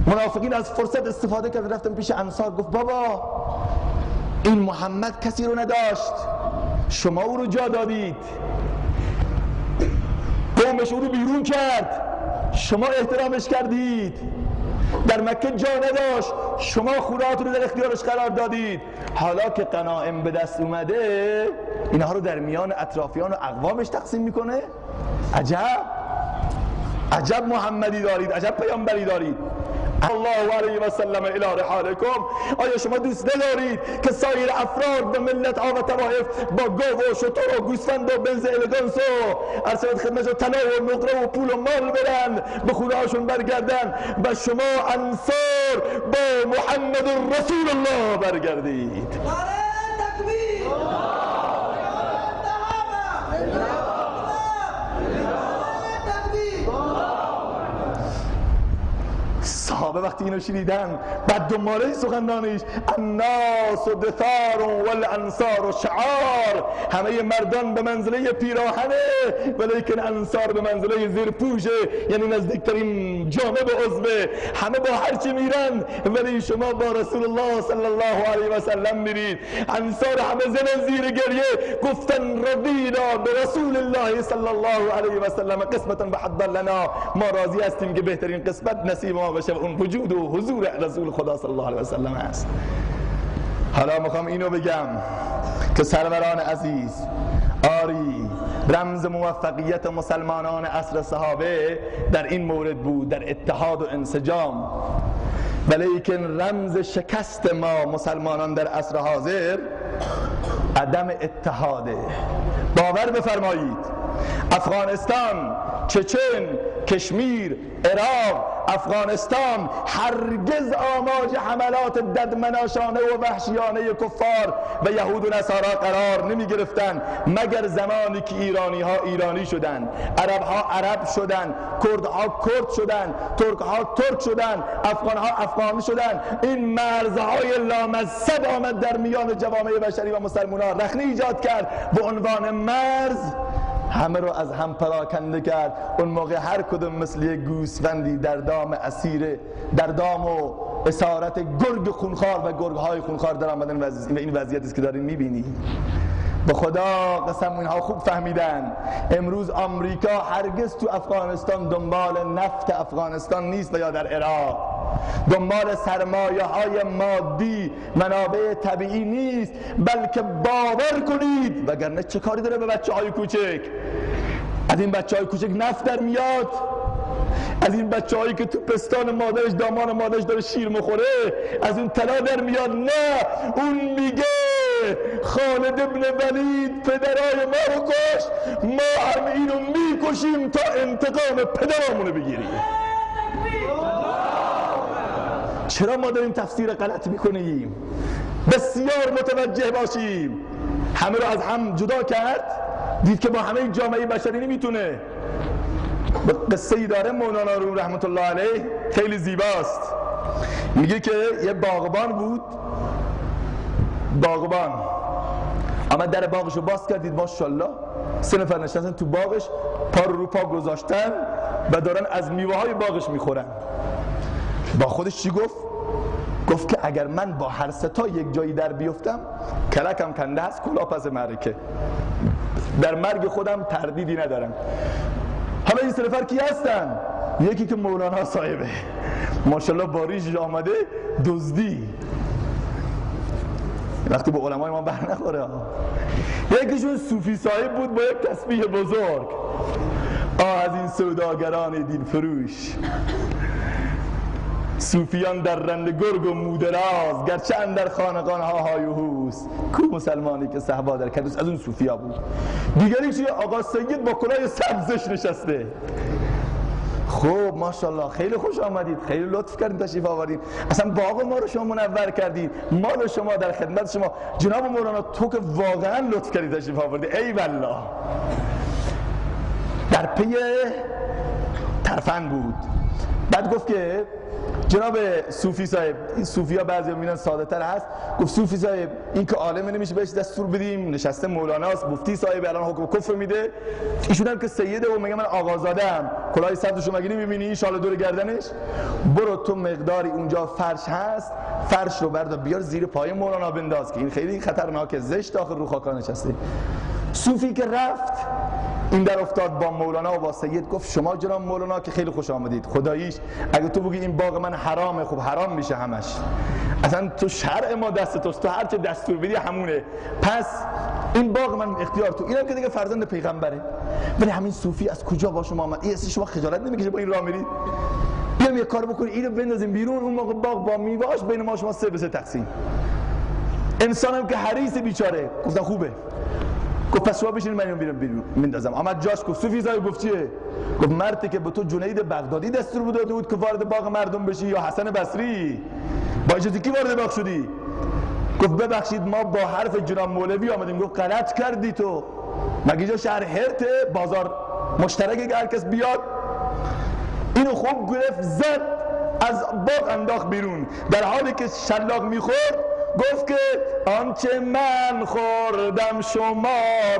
منافقین از فرصت استفاده کرد، رفتن پیش انصار، گفت بابا این محمد کسی رو نداشت، شما او رو جا دادید، قومش او رو بیرون کرد، شما احترامش کردید، در مکه جا نداشت، شما خونه‌هات رو در اختیارش قرار دادید، حالا که غنایم به دست اومده اینها رو در میان اطرافیان و اقوامش تقسیم میکنه. عجب محمدی دارید، عجب پیامبری دارید. الله علیه و سلم الی رحالکم. آیا شما دوست ندارید که سایر افراد به ملت ها و طوایف با گاو و شتر و گوسفند و بنز الگانس و ارسلت خدمت و طلا و نقره و پول و مال برن، به خونه هاشون برگردن و شما انصار با محمد رسول الله برگردید؟ صحابه وقتی اینو شنیدن بعد دنباله سخنرانیش، الناس دثار والانصار شعار، همه مردان به منزله پیراهنه ولیکن انصار به منزله زیرپوشه، یعنی نزدیکترین جامه به عضوه. همه با هرچی میرن ولی شما با رسول الله صلی الله علیه و سلم میرید. انصار همه زدن زیر گریه، گفتن رضینا به رسول الله صلی الله علیه و سلم قسمتا بحد لنا، ما راضی هستیم که بهترین قسمت نصیب ما بشه، اون وجود و حضور رسول خدا صلی الله علیه و سلم است. حالا میخوام اینو بگم که سروران عزیز، آری رمز موفقیت مسلمانان عصر صحابه در این مورد بود، در اتحاد و انسجام، ولیکن رمز شکست ما مسلمانان در عصر حاضر عدم اتحاده. باور بفرمایید افغانستان، چچن، کشمیر، عراق، افغانستان هرگز آماج حملات ددمناشانه و وحشیانه کفار و یهود و نصارا قرار نمی گرفتن مگر زمانی که ایرانی ها ایرانی شدن، عرب ها عرب شدن، کرد ها کرد شدن، ترک ها ترک شدن، افغان ها افغان شدن. این مرزهای لامصب آمد در میان جوامع بشری و مسلمان ها، رخنه ایجاد کرد به عنوان مرز، همه رو از هم پراکنده کرد. اون موقع هر کدوم مثل یک گوسفندی در دام اسیر، در دام و اسارت گرگ خونخوار و گرگ‌های خونخوار در آمدن و این وضعیتی است که دارین می‌بینی. به خدا قسم اینها خوب فهمیدن. امروز آمریکا هرگز تو افغانستان دنبال نفت افغانستان نیست و یا در عراق دنبال سرمایه های مادی، منابع طبیعی نیست، بلکه باور کنید وگرنه چه کاری داره به بچه های کوچک. از این بچه‌های کوچک نفت در میاد، از این بچه‌هایی که تو پستان مادرش دامان مادرش داره شیر میخوره از اون طلا در میاد. نه، اون میگه خالد ابن ولید پدرای ما رو کشت، ما هم اینو میکشیم تا انتقام پدرامونو بگیریم. چرا ما داریم تفسیر غلط میکنیم؟ بسیار متوجه باشیم. همه رو از هم جدا کرد، دید که با همه جامعه بشری نمیتونه. قصه‌ای داره مولانا روم رحمت الله علیه، خیلی زیباست. میگه که یه باغبان بود، باغبان اما در باغشو باز کردید، ماشاءالله 3 نفر نشستن تو باغش، پا رو پا گذاشتن و دارن از میوه های باغش میخورن. با خودش چی گفت؟ گفت که اگر من با هر ستا یک جایی در بیفتم کلکم کنده هست، کلا پس معرکه، در مرگ خودم تردیدی ندارم. حالا این 3 نفر کی هستن؟ یکی که مولانا صاحبه، ماشاءالله با ریش آمده دزدی، وقتی با علمای ما بر نخوره. یکیشون صوفی صاحب بود با یک تسبیح بزرگ. از این سوداگران دین فروش، صوفیان در رند گرگ و مودراز، گرچه اندر خانقانها های و هوس، کو مسلمانی که صحبا در کدوس. از اون صوفیا بود. دیگری چیه؟ آقا سید با کلاه سبزش نشسته. خب ماشاءالله خیلی خوش آمدید، خیلی لطف کردید تشریف آوردید، اصلا باغ ما رو شما منور کردید، مال شما در خدمت شما. جناب مولانا تو که واقعا لطف کردید تشریف آوردید، ای والله. در پی ترفند بود. بعد گفت که جناب صوفی صاحب، این صوفی ها بعضی میبینن ساده تر هست، گفت صوفی صاحب این که عالمه نمیشه بهش دستور بدیم، نشسته مولاناست، مفتی صاحب الان حکم کفر میده، ایشون هم که سیده و میگه من آقازاده‌ام، کلاه سبزشو مگه نمیبینی این شال دور گردنش؟ برو تو مقداری اونجا فرش هست، فرش رو بردار بیار زیر پای مولانا بنداز که این خیلی خطرناکه، زشت آخر رو خاکا نشسته. صوفی که رفت این در افتاد با مولانا و با سید، گفت شما جناب مولانا که خیلی خوش آمدید، خداییش اگه تو بگی این باغ من حرامه، خب حرام میشه همش، اصلا تو شرع ما دست توست، تو هر چه دستور بدی همونه، پس این باغ من اختیار تو. اینم که دیگه فرزند پیغمبره. ولی همین صوفی از کجا با شما آمد؟ این شما خجالت نمیکشه با این راه میرید؟ بیام یه کار بکنید اینو بندازیم بیرون، اون موقع باغ با میوه‌اش بین ما شما 3 به 3 تقسیم. انسانم که حریص بیچاره، گفتن خوبه، گفت پس شما بشینید من اینو بیرون میندازم. احمد جاش گفت صوفی صاحب گفت چیه؟ گفت مردی که به تو جنید بغدادی دستور داده بود که وارد باغ مردم بشی یا حسن بصری؟ با اجازه کی وارد باغ شدی؟ گفت ببخشید ما با حرف جناب مولوی آمدیم. گفت غلط کردی تو، مگه اینجا شهر هرته بازار مشترکه که هر کس بیاد؟ اینو خوب گرفت زد از باغ انداخت بیرون، در حالی که شلاق میخورد گفت که آنچه من خوردم شما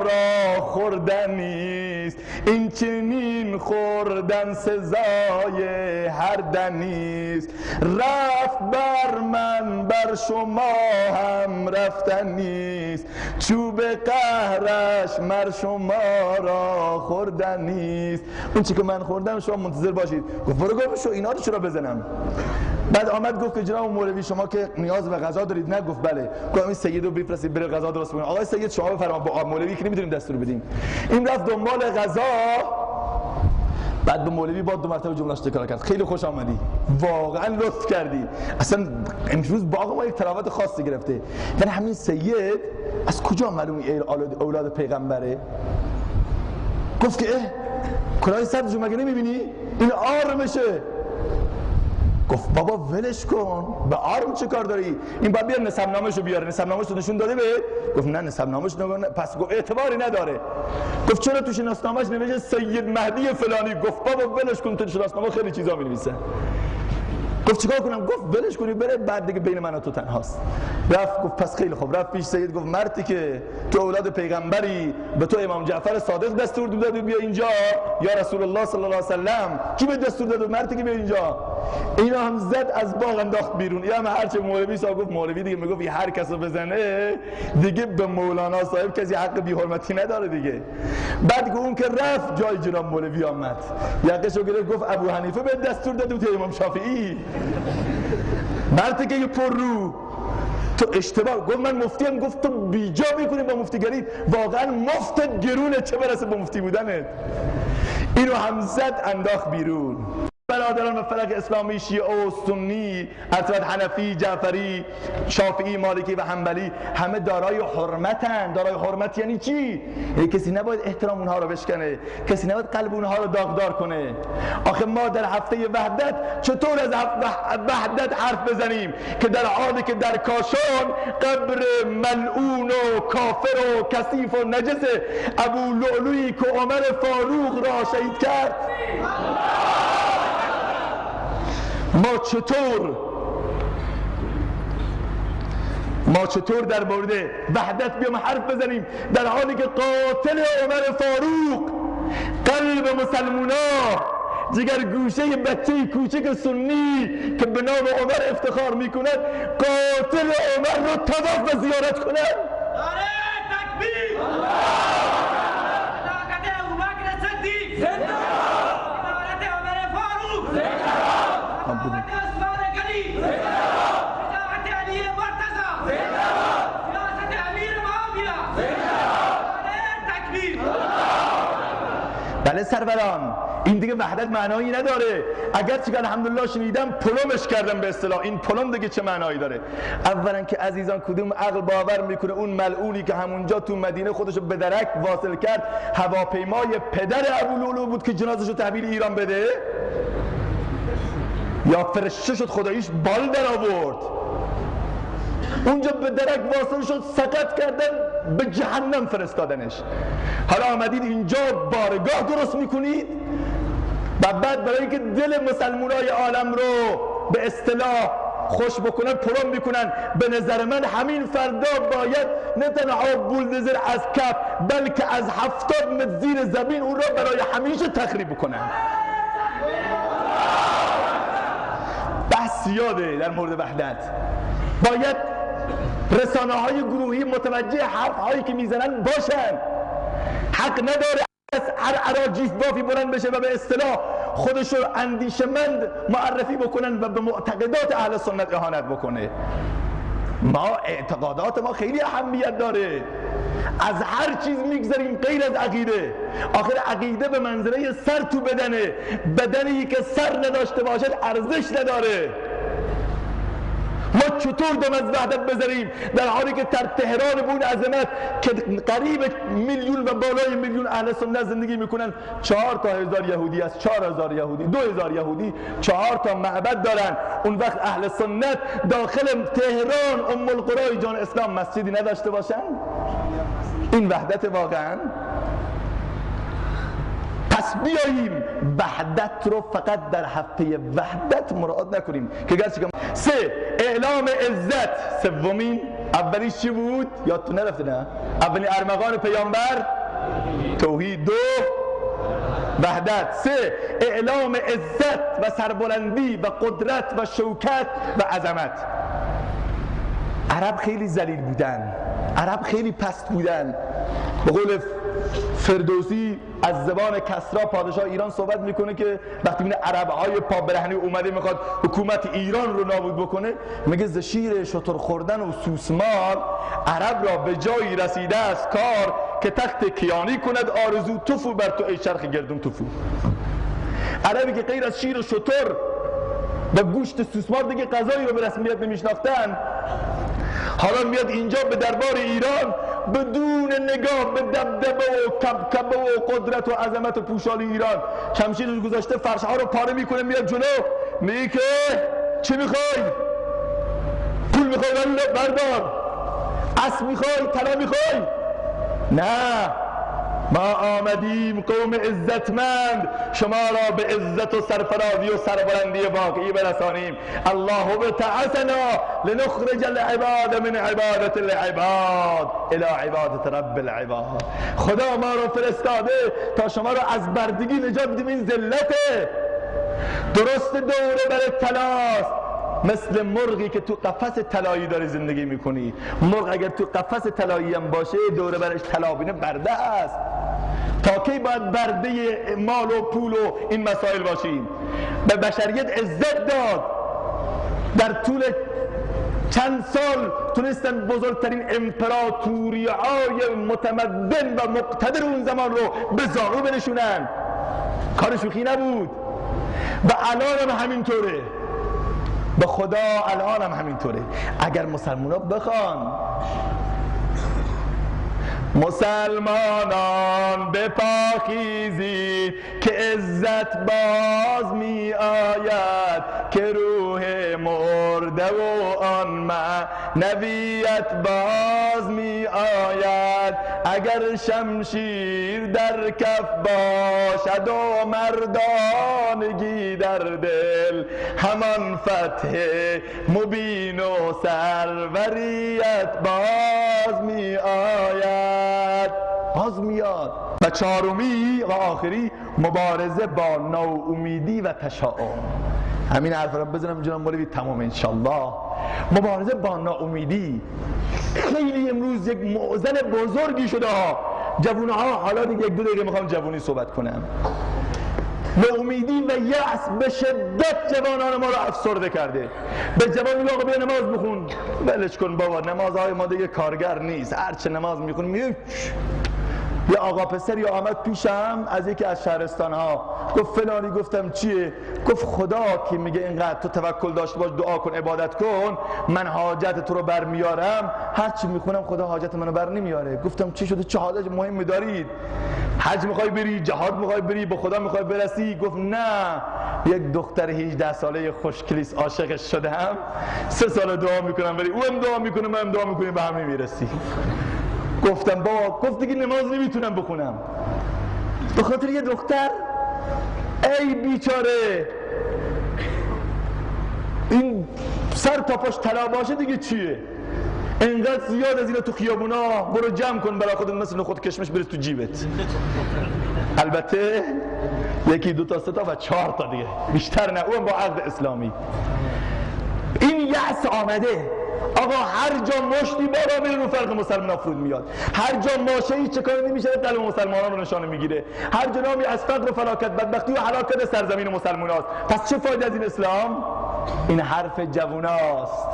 را خوردن نیست، این چنین خوردن سزای هر دنیست، رفت بر من بر شما هم رفتن نیست، چوب قهرش مر شما را خوردن نیست. اون چی که من خوردم شما منتظر باشید. گفت برو گفت شو اینا رو چرا بزنم؟ بعد آمد گفت که جناب مولوی شما که نیاز به غذا دارید؟ نه. گفت بله. گفت این سید رو بفرستید بره غذا درست کنه. آقای سید شما بفرمایید، با مولوی که نمیتونیم دستور بدیم. این رفت دنبال غذا، بعد به مولوی با 2 مرتبه جمله‌اش تکرار کرد خیلی خوش آمدی، واقعا لطف کردی، اصلا امروز باغ ما یک تراوت خاصی گرفته. یعنی همین سید از کجا معلوم اولاد پیغمبره؟ گفت که کلاه سبزشو مگه نمیبینی؟ این آرمشه. گفت بابا ولش کن، به آرم چه کار داری؟ این باید بیار نسب نامه‌شو بیاره. نسب نامه‌شو نشون داده به؟ گفت نه نسب نامه‌ش نگاه. پس گفت اعتباری نداره. گفت چرا تو شناسنامه‌اش نوشته سید مهدی فلانی؟ گفت بابا ولش کن، تو شناسنامه خیلی چیزا می‌نویسه. گفت چیکار کنم؟ گفت ولش کنی بره، بعد دیگه بین من و تو تنهاست. رفت گفت پس خیلی خوب. رفت پیش سید گفت مردی که تو اولاد پیغمبری، به تو امام جعفر صادق دستور داده بیا اینجا، یا رسول الله صلی الله علیه و سلم کی به دستور داده مردی که بیا اینجا؟ اینا هم زد از باغ انداخت بیرون. یا هم هرچه مولوی صاحب گفت، مولوی دیگه میگفت هر کسو بزنه دیگه به مولانا صاحب کسی حق بی حرمتی نداره دیگه. بعد که اون که رفت جای جناب مولوی آمد، یقشو گرفت گفت ابو حنیفه به دستور داده بود امام شافعی. مردی که یه پر رو تو اشتباه گفت من مفتیم. گفت تو بیجا میکنی با مفتیگری، واقعا مفتت گرونه چه برسه با مفتی بودنت. اینو هم زد انداخت بیرون. برادران و فرق اسلامی شیعه و سنی، اصلا حنفی، جعفری، شافعی، مالکی و حنبلی همه دارای حرمتن. دارای حرمت یعنی چی؟ یعنی کسی نباید احترام اونها رو بشکنه، کسی نباید قلب اونها رو داغدار کنه. آخه ما در هفته وحدت چطور از وحدت حرف بزنیم که در حالی که در کاشان قبر ملعون و کافر و کثیف و نجس ابو لؤلؤی که عمر فاروق را شهید کرد، ما چطور در مورد وحدت بیام حرف بزنیم در حالی که قاتل عمر فاروق، قلب مسلمونا، جگر گوشه بچه کوچک سنی که به نام عمر افتخار میکند، قاتل عمر رو طواف و زیارت کنند؟ نعره تکبیر! صداقت ابوبکر صدیق زنده! امارت عمر فاروق زنده! امارت عثمان غنی زنده! شجاعت علی مرتضی زنده! سیاست امیر معاویه زنده! نعره تکبیر! بله سروران، این دیگه وحدت معنایی نداره. اگرچه که الحمدلله شنیدم پلمش کردم به اصطلاح. این پلم دیگه چه معنایی داره؟ اولا که عزیزان کدوم عقل باور میکنه اون ملعونی که همونجا تو مدینه خودشو به درک واصل کرد هواپیمای پدر ابو لؤلؤ بود که جنازه‌شو تحویل ایران بده؟ یا فرشته شد خداییش بال در آورد؟ اونجا به درک واصل شد، سقط کردن، به جهنم فرستادنش. حالا آمدید اینجا بارگاه درست میکنید و بعد برای اینکه دل مسلمانای عالم رو به اصطلاح خوش بکنن پلم میکنن. به نظر من همین فردا باید نه تنها بولدوزر از کف بلکه از 70 متر زیر زمین اون را برای همیشه تخریب بکنن. بحث زیاده در مورد وحدت. باید رسانه های گروهی متوجه حرف هایی که میزنن باشن. حق نداره از هر عراجیف بافی بلند بشه و به اصطلاح خودش رو اندیشمند معرفی بکنن و به معتقدات اهل سنت اهانت بکنه. ما اعتقادات ما خیلی اهمیت داره. از هر چیز میگذاریم غیر از عقیده. آخر عقیده به منزله سر تو بدنه. بدنی که سر نداشته باشد ارزش نداره. ما چطور دم از وحدت بذاریم در حالی که در تهران بون عظمت که قریب میلیون و بالای میلیون اهل سنت زندگی میکنن 4,000 یهودی است، 4,000 یهودی، 2,000 یهودی 4 تا معبد دارن. اون وقت اهل سنت داخل تهران ام القرى جان اسلام مسجدی نداشته باشن؟ این وحدت واقعا؟ پس بیاییم وحدت رو فقط در هفته وحدت مراعات نکنیم که گرچه که 3 اعلام عزت. سومین اولیش چی بود؟ یادتون نرفته نه؟ اولین ارمغان پیامبر توحید. 2 وحدت. 3 اعلام عزت و سربلندی و قدرت و شوکت و عظمت. عرب خیلی ذلیل بودن، عرب خیلی پست بودن. به قول فردوسی از زبان کسری پادشاه ایران صحبت میکنه که وقتی میبینه عربهای پا برهنه اومده میخواد حکومت ایران رو نابود بکنه، میگه ز شیر شتر خوردن و سوسمار عرب را به جایی رسیده است کار که تخت کیانی کند آرزو توفو بر تو ای چرخ گردون توفو. عربی که غیر از شیر و شتر و گوشت سوسمار دیگه غذایی رو به رسمیت نمیشناختن، حالا میاد اینجا به دربار ایران بدون نگاه به دبدبه و کبکبه و قدرت و عظمت و پوشالی ایران شمشیر رو گذاشته، فرشها رو پاره میکنه، میاد جلو میگه که چی میخوای؟ پول میخوای؟ ولی بردار. اسب میخوای؟ طلا میخوای؟ نه، ما آمدیم قوم عزتمند شما را به عزت و سرفرازی و سربلندی واقعی برسانیم. الله بتعثنا لنخرج العباد من عبادت العباد الى عبادت رب العباد. خدا ما رو فرستاده تا شما را از بردگی نجات بدیم. این ذلته. درست دوره بر طلاست، مثل مرغی که تو قفس طلایی داری زندگی میکنی. مرغ اگر تو قفس طلایی هم باشه دوره برش طلابینه برده است. تا کی باید برده مال و پول و این مسائل باشیم؟ به بشریت عزت داد. در طول چند سال تونستن بزرگترین امپراتوری‌های متمدن و مقتدر اون زمان رو به زانو بنشونن. کار شوخی نبود و الان هم همینطوره، به خدا الان هم همینطوره. اگر مسلمان‌ها بخوان مسلمانان بپاکیزید که عزت باز می آید، که روح مرده و آن معنویت باز می آید. اگر شمشیر در کف باشد و مردانگی در دل، همان فتح مبین و سروریت باز می آید. باز میاد. و چهارمی و آخری مبارزه با ناامیدی و تشاؤم. همین حرف رو بزنم جناب مولوی تمام انشالله. مبارزه با ناامیدی خیلی امروز یک معضل بزرگی شده ها. جوانها حالا دیگه یک دو دقیقه میخوام جوانی صحبت کنم. ناامیدی و یأس به شدت جوانان ما رو افسرده کرده. به جوان میگه آقا بیا نماز بخون، ولش کن بابا، نمازهای ما دیگه کارگر نیست، هرچه نماز میخونی میگه. یه آقا پسری آمد پیشم از یکی از شهرستانها، گفت فلانی. گفتم چیه؟ گفت خدا که میگه اینقدر تو توکل داشته باش، دعا کن، عبادت کن، من حاجت تو رو برمیارم، هرچی میخونم خدا حاجت منو بر نمیاره. گفتم چی شده؟ چه حاجت مهمی دارید؟ حج میخوای بری؟ جهاد میخوای بری؟ به خدا میخوای برسی؟ گفت نه، یک دختر 18 ساله خوشکلیس عاشقش شدم، 3 سال دعا میکنم ولی اونم دعا میکنه منم دعا میکنیم، به هم نمیرسی. گفتم بابا، گفت دیگه نماز نمیتونم بخونم به خاطر یه دختر. ای بیچاره، این سر تا پاش طلا باشه دیگه چیه؟ انقدر زیاد از اینا تو خیابونا، برو جمع کن برای خودت مثل خود کشمش بریز تو جیبت. البته یکی 2 تا 3 تا و 4 تا دیگه، بیشتر نه، اون با عقد اسلامی. این یأس آمده. آقا هر جا مشتی بالا میره رو فرق مسلمان فرود میاد، هر جا ماشه‌ای چه کاری نمیشه قلب مسلمانان رو نشانه میگیره، هر جا نامی از فقر و فلاکت، بدبختی و هلاکت سرزمین مسلمان هاست. پس چه فایده از این اسلام؟ این حرف جووناست.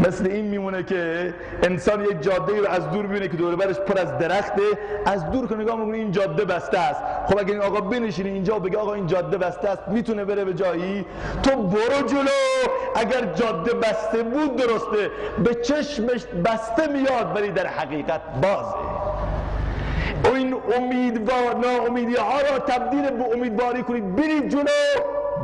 مثل این میمونه که انسان یک جاده رو از دور ببینه که دور برش پر از درخته، از دور که نگاه میکنه این جاده بسته است. خب اگه این آقا بنشینه اینجا و بگه آقا این جاده بسته است، میتونه بره به جایی؟ تو برو جلو. اگر جاده بسته بود درسته، به چشمش بسته میاد ولی در حقیقت بازه. این امید و ناامیدی ها را تبدیل به امیدواری کنید، برید جلو.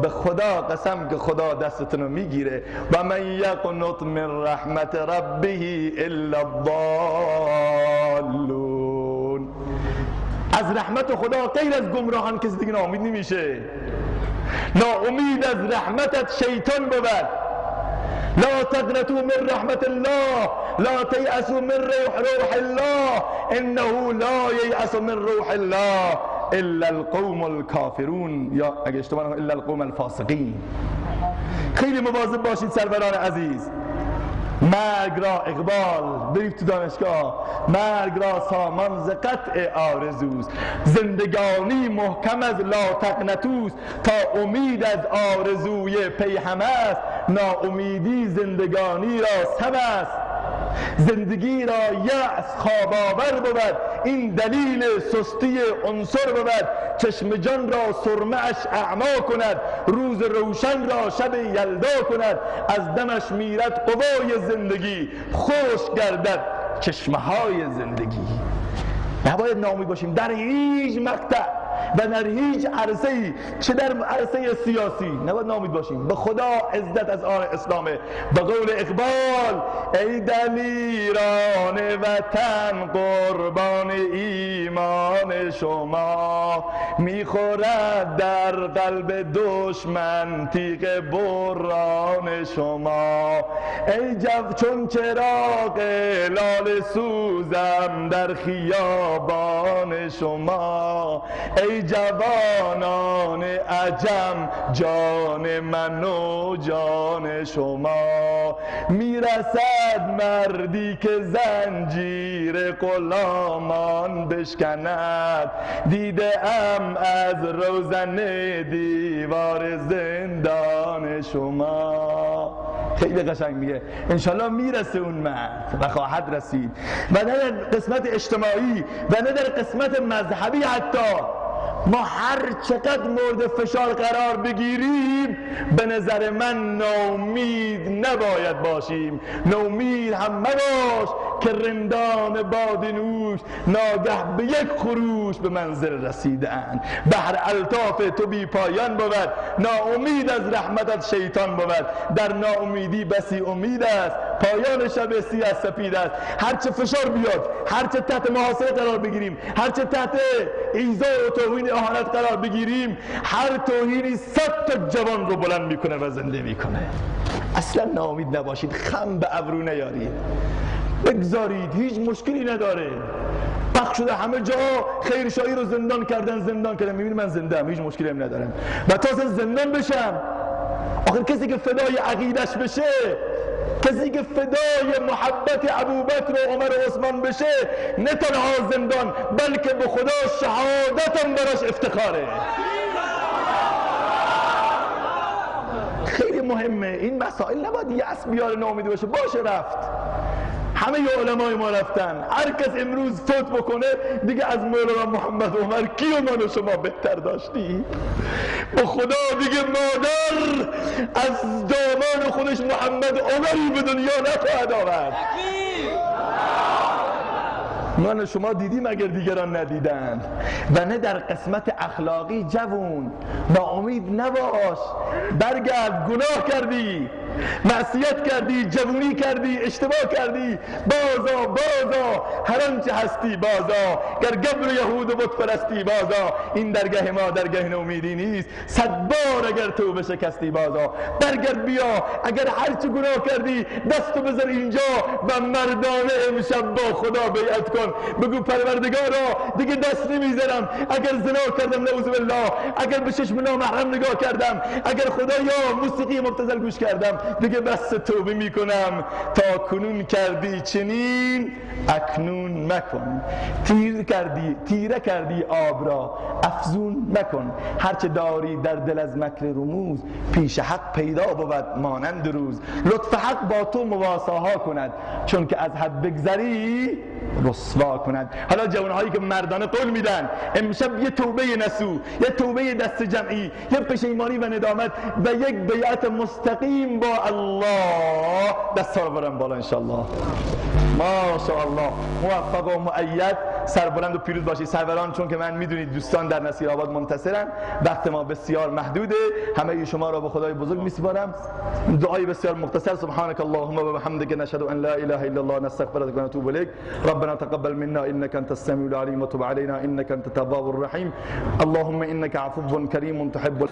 به خدا قسم که خدا دستتون رو میگیره. و من یقنط من رحمت ربه الا الضالون. از رحمت خدا غیر از گمراهان کسی دیگه ناامید نمیشه. ناامید از رحمتت شیطان بود. لا تقنطوا من رحمت الله، لا تیأسوا من روح الله، انه لا ییأس من روح الله الا القوم الكافرون، یا اگه اشتباه نکنم الا القوم الفاسقین. خیلی مواظب باشید سروران عزیز. مرگ را اقبال، برید تو دانشگاه، مرگ را سامان ز قطع آرزوست. زندگانی محکم از لا تقنطوست، تا امید از آرزوی پیهم است. ناامیدی زندگانی را سم است، زندگی را یأس خواب آور بود. این دلیل سستی عنصر بود. چشم جان را سرمه اش اعما کند، روز روشن را شب یلدا کند. از دمش میرد قوای زندگی، خوش گردد چشمه های زندگی. نباید ناامید باشیم در هیچ مقطع و در هیچ عرصه‌ای، چه در عرصه سیاسی نباید ناامید باشیم. به خدا عزت از آن اسلامه. به قول اقبال، ای دلیران وطن قربان ایمان شما، میخورد در قلب دشمن تیغ بران شما. ای چون چراغ لاله سوزم در خیابان شما. ای جوانان عجم جان من و جان شما. میرسد مردی که زنجیر غلامان بشکند، دیده ام از روزن دیوار زندان شما. خیلی قشنگ میگه انشالله میرسه اون مرد و خواهد رسید. و نه در قسمت اجتماعی و نه در قسمت مذهبی حتی. ما هر چقدر مورد فشار قرار بگیریم به نظر من ناامید نباید باشیم. ناامید هم مباش که رندان بادنوش ناگه به یک خروش به منزل رسیدن. بحر الطاف تو بی پایان بود، ناامید از رحمتت شیطان بود. در ناامیدی بسی امید است، پایان شب سیاه سپید است. هرچه فشار بیاد، هرچه تحت محاصره قرار بگیریم، هرچه تحت ایذا و توهین اهانت قرار بگیریم، هر توهینی 100 تا جوان رو بلند میکنه و زنده میکنه. اصلا ناامید نباشید، خم به ابرو نیارید، بگذارید، هیچ مشکلی نداره. پخش شده همه جا خیرشایی رو زندان کردن. میبینی من زنده ام، هیچ مشکلی هم ندارم و تا زندان بشم. آخر کسی که فدای عقیدش بشه، کسی که فدای محبت ابوبکر و عمر و عثمان بشه، نه تنها زندان بلکه به خدا شهادتم براش افتخاره. خیلی مهمه این مسائل، نباید یأس بیاره ناامیدی باشه. باشه رفت، همه علمای ما رفتن، هر کس امروز فوت بکنه دیگه از مولانا محمد عمر کی و من و شما بهتر داشتی؟ به خدا دیگه مادر از دامان خودش محمد عمری به دنیا نخواهد آورد. من و شما دیدیم اگر دیگران ندیدن. و نه در قسمت اخلاقی جوون ناامید نباش، برگرد. گناه کردی، معصیت کردی، جوونی کردی، اشتباه کردی، بازا هر آنچه هستی بازا، گر گبر یهود و بت پرستی بازا. این درگاه ما درگاه نومیدی نیست، 100 بار اگر توبه شکستی بازا. برگرد بیا، اگر هر چه گناه کردی دستو بذار اینجا و مردانه امشب با خدا بیعت کن. بگو پروردگارا دیگه دست نمیذارم، اگر زنا کردم نعوذ بالله، اگر به چشم نامحرم نگاه کردم، اگر خدایا موسیقی مبتذل گوش کردم، دیگه بس توبه میکنم. تا کنون کردی چنین اکنون مکن، تیره کردی آب را افزون مکن. هرچه داری در دل از مکر رموز، پیش حق پیدا بود مانند روز. لطف حق با تو مواساها کند، چون که از حد بگذری رسوا کند. حالا جوانهایی که مردانه قول میدن امشب یه توبه نسو، یه توبه دست جمعی، یه پشیمانی و ندامت و یک بیعت مستقیم با الله، دستا رو برن بالا انشالله. ماشاءالله موفق و مؤید، سربلند و پیروز باشید سروران. چون که من میدونید دوستان در نصیرآباد منتصرن، وقت ما بسیار محدوده. همه شما را به خدای بزرگ میسپارم. دعای بسیار مختصر: سبحانك اللهم و بحمدک، نشهد ان لا اله الا الله، نستغفرك و نتوب الیک. ربنا تقبل منا انك انت السميع العليم وتب علينا انك انت التواب الرحيم. اللهم انك عفو كريم تحب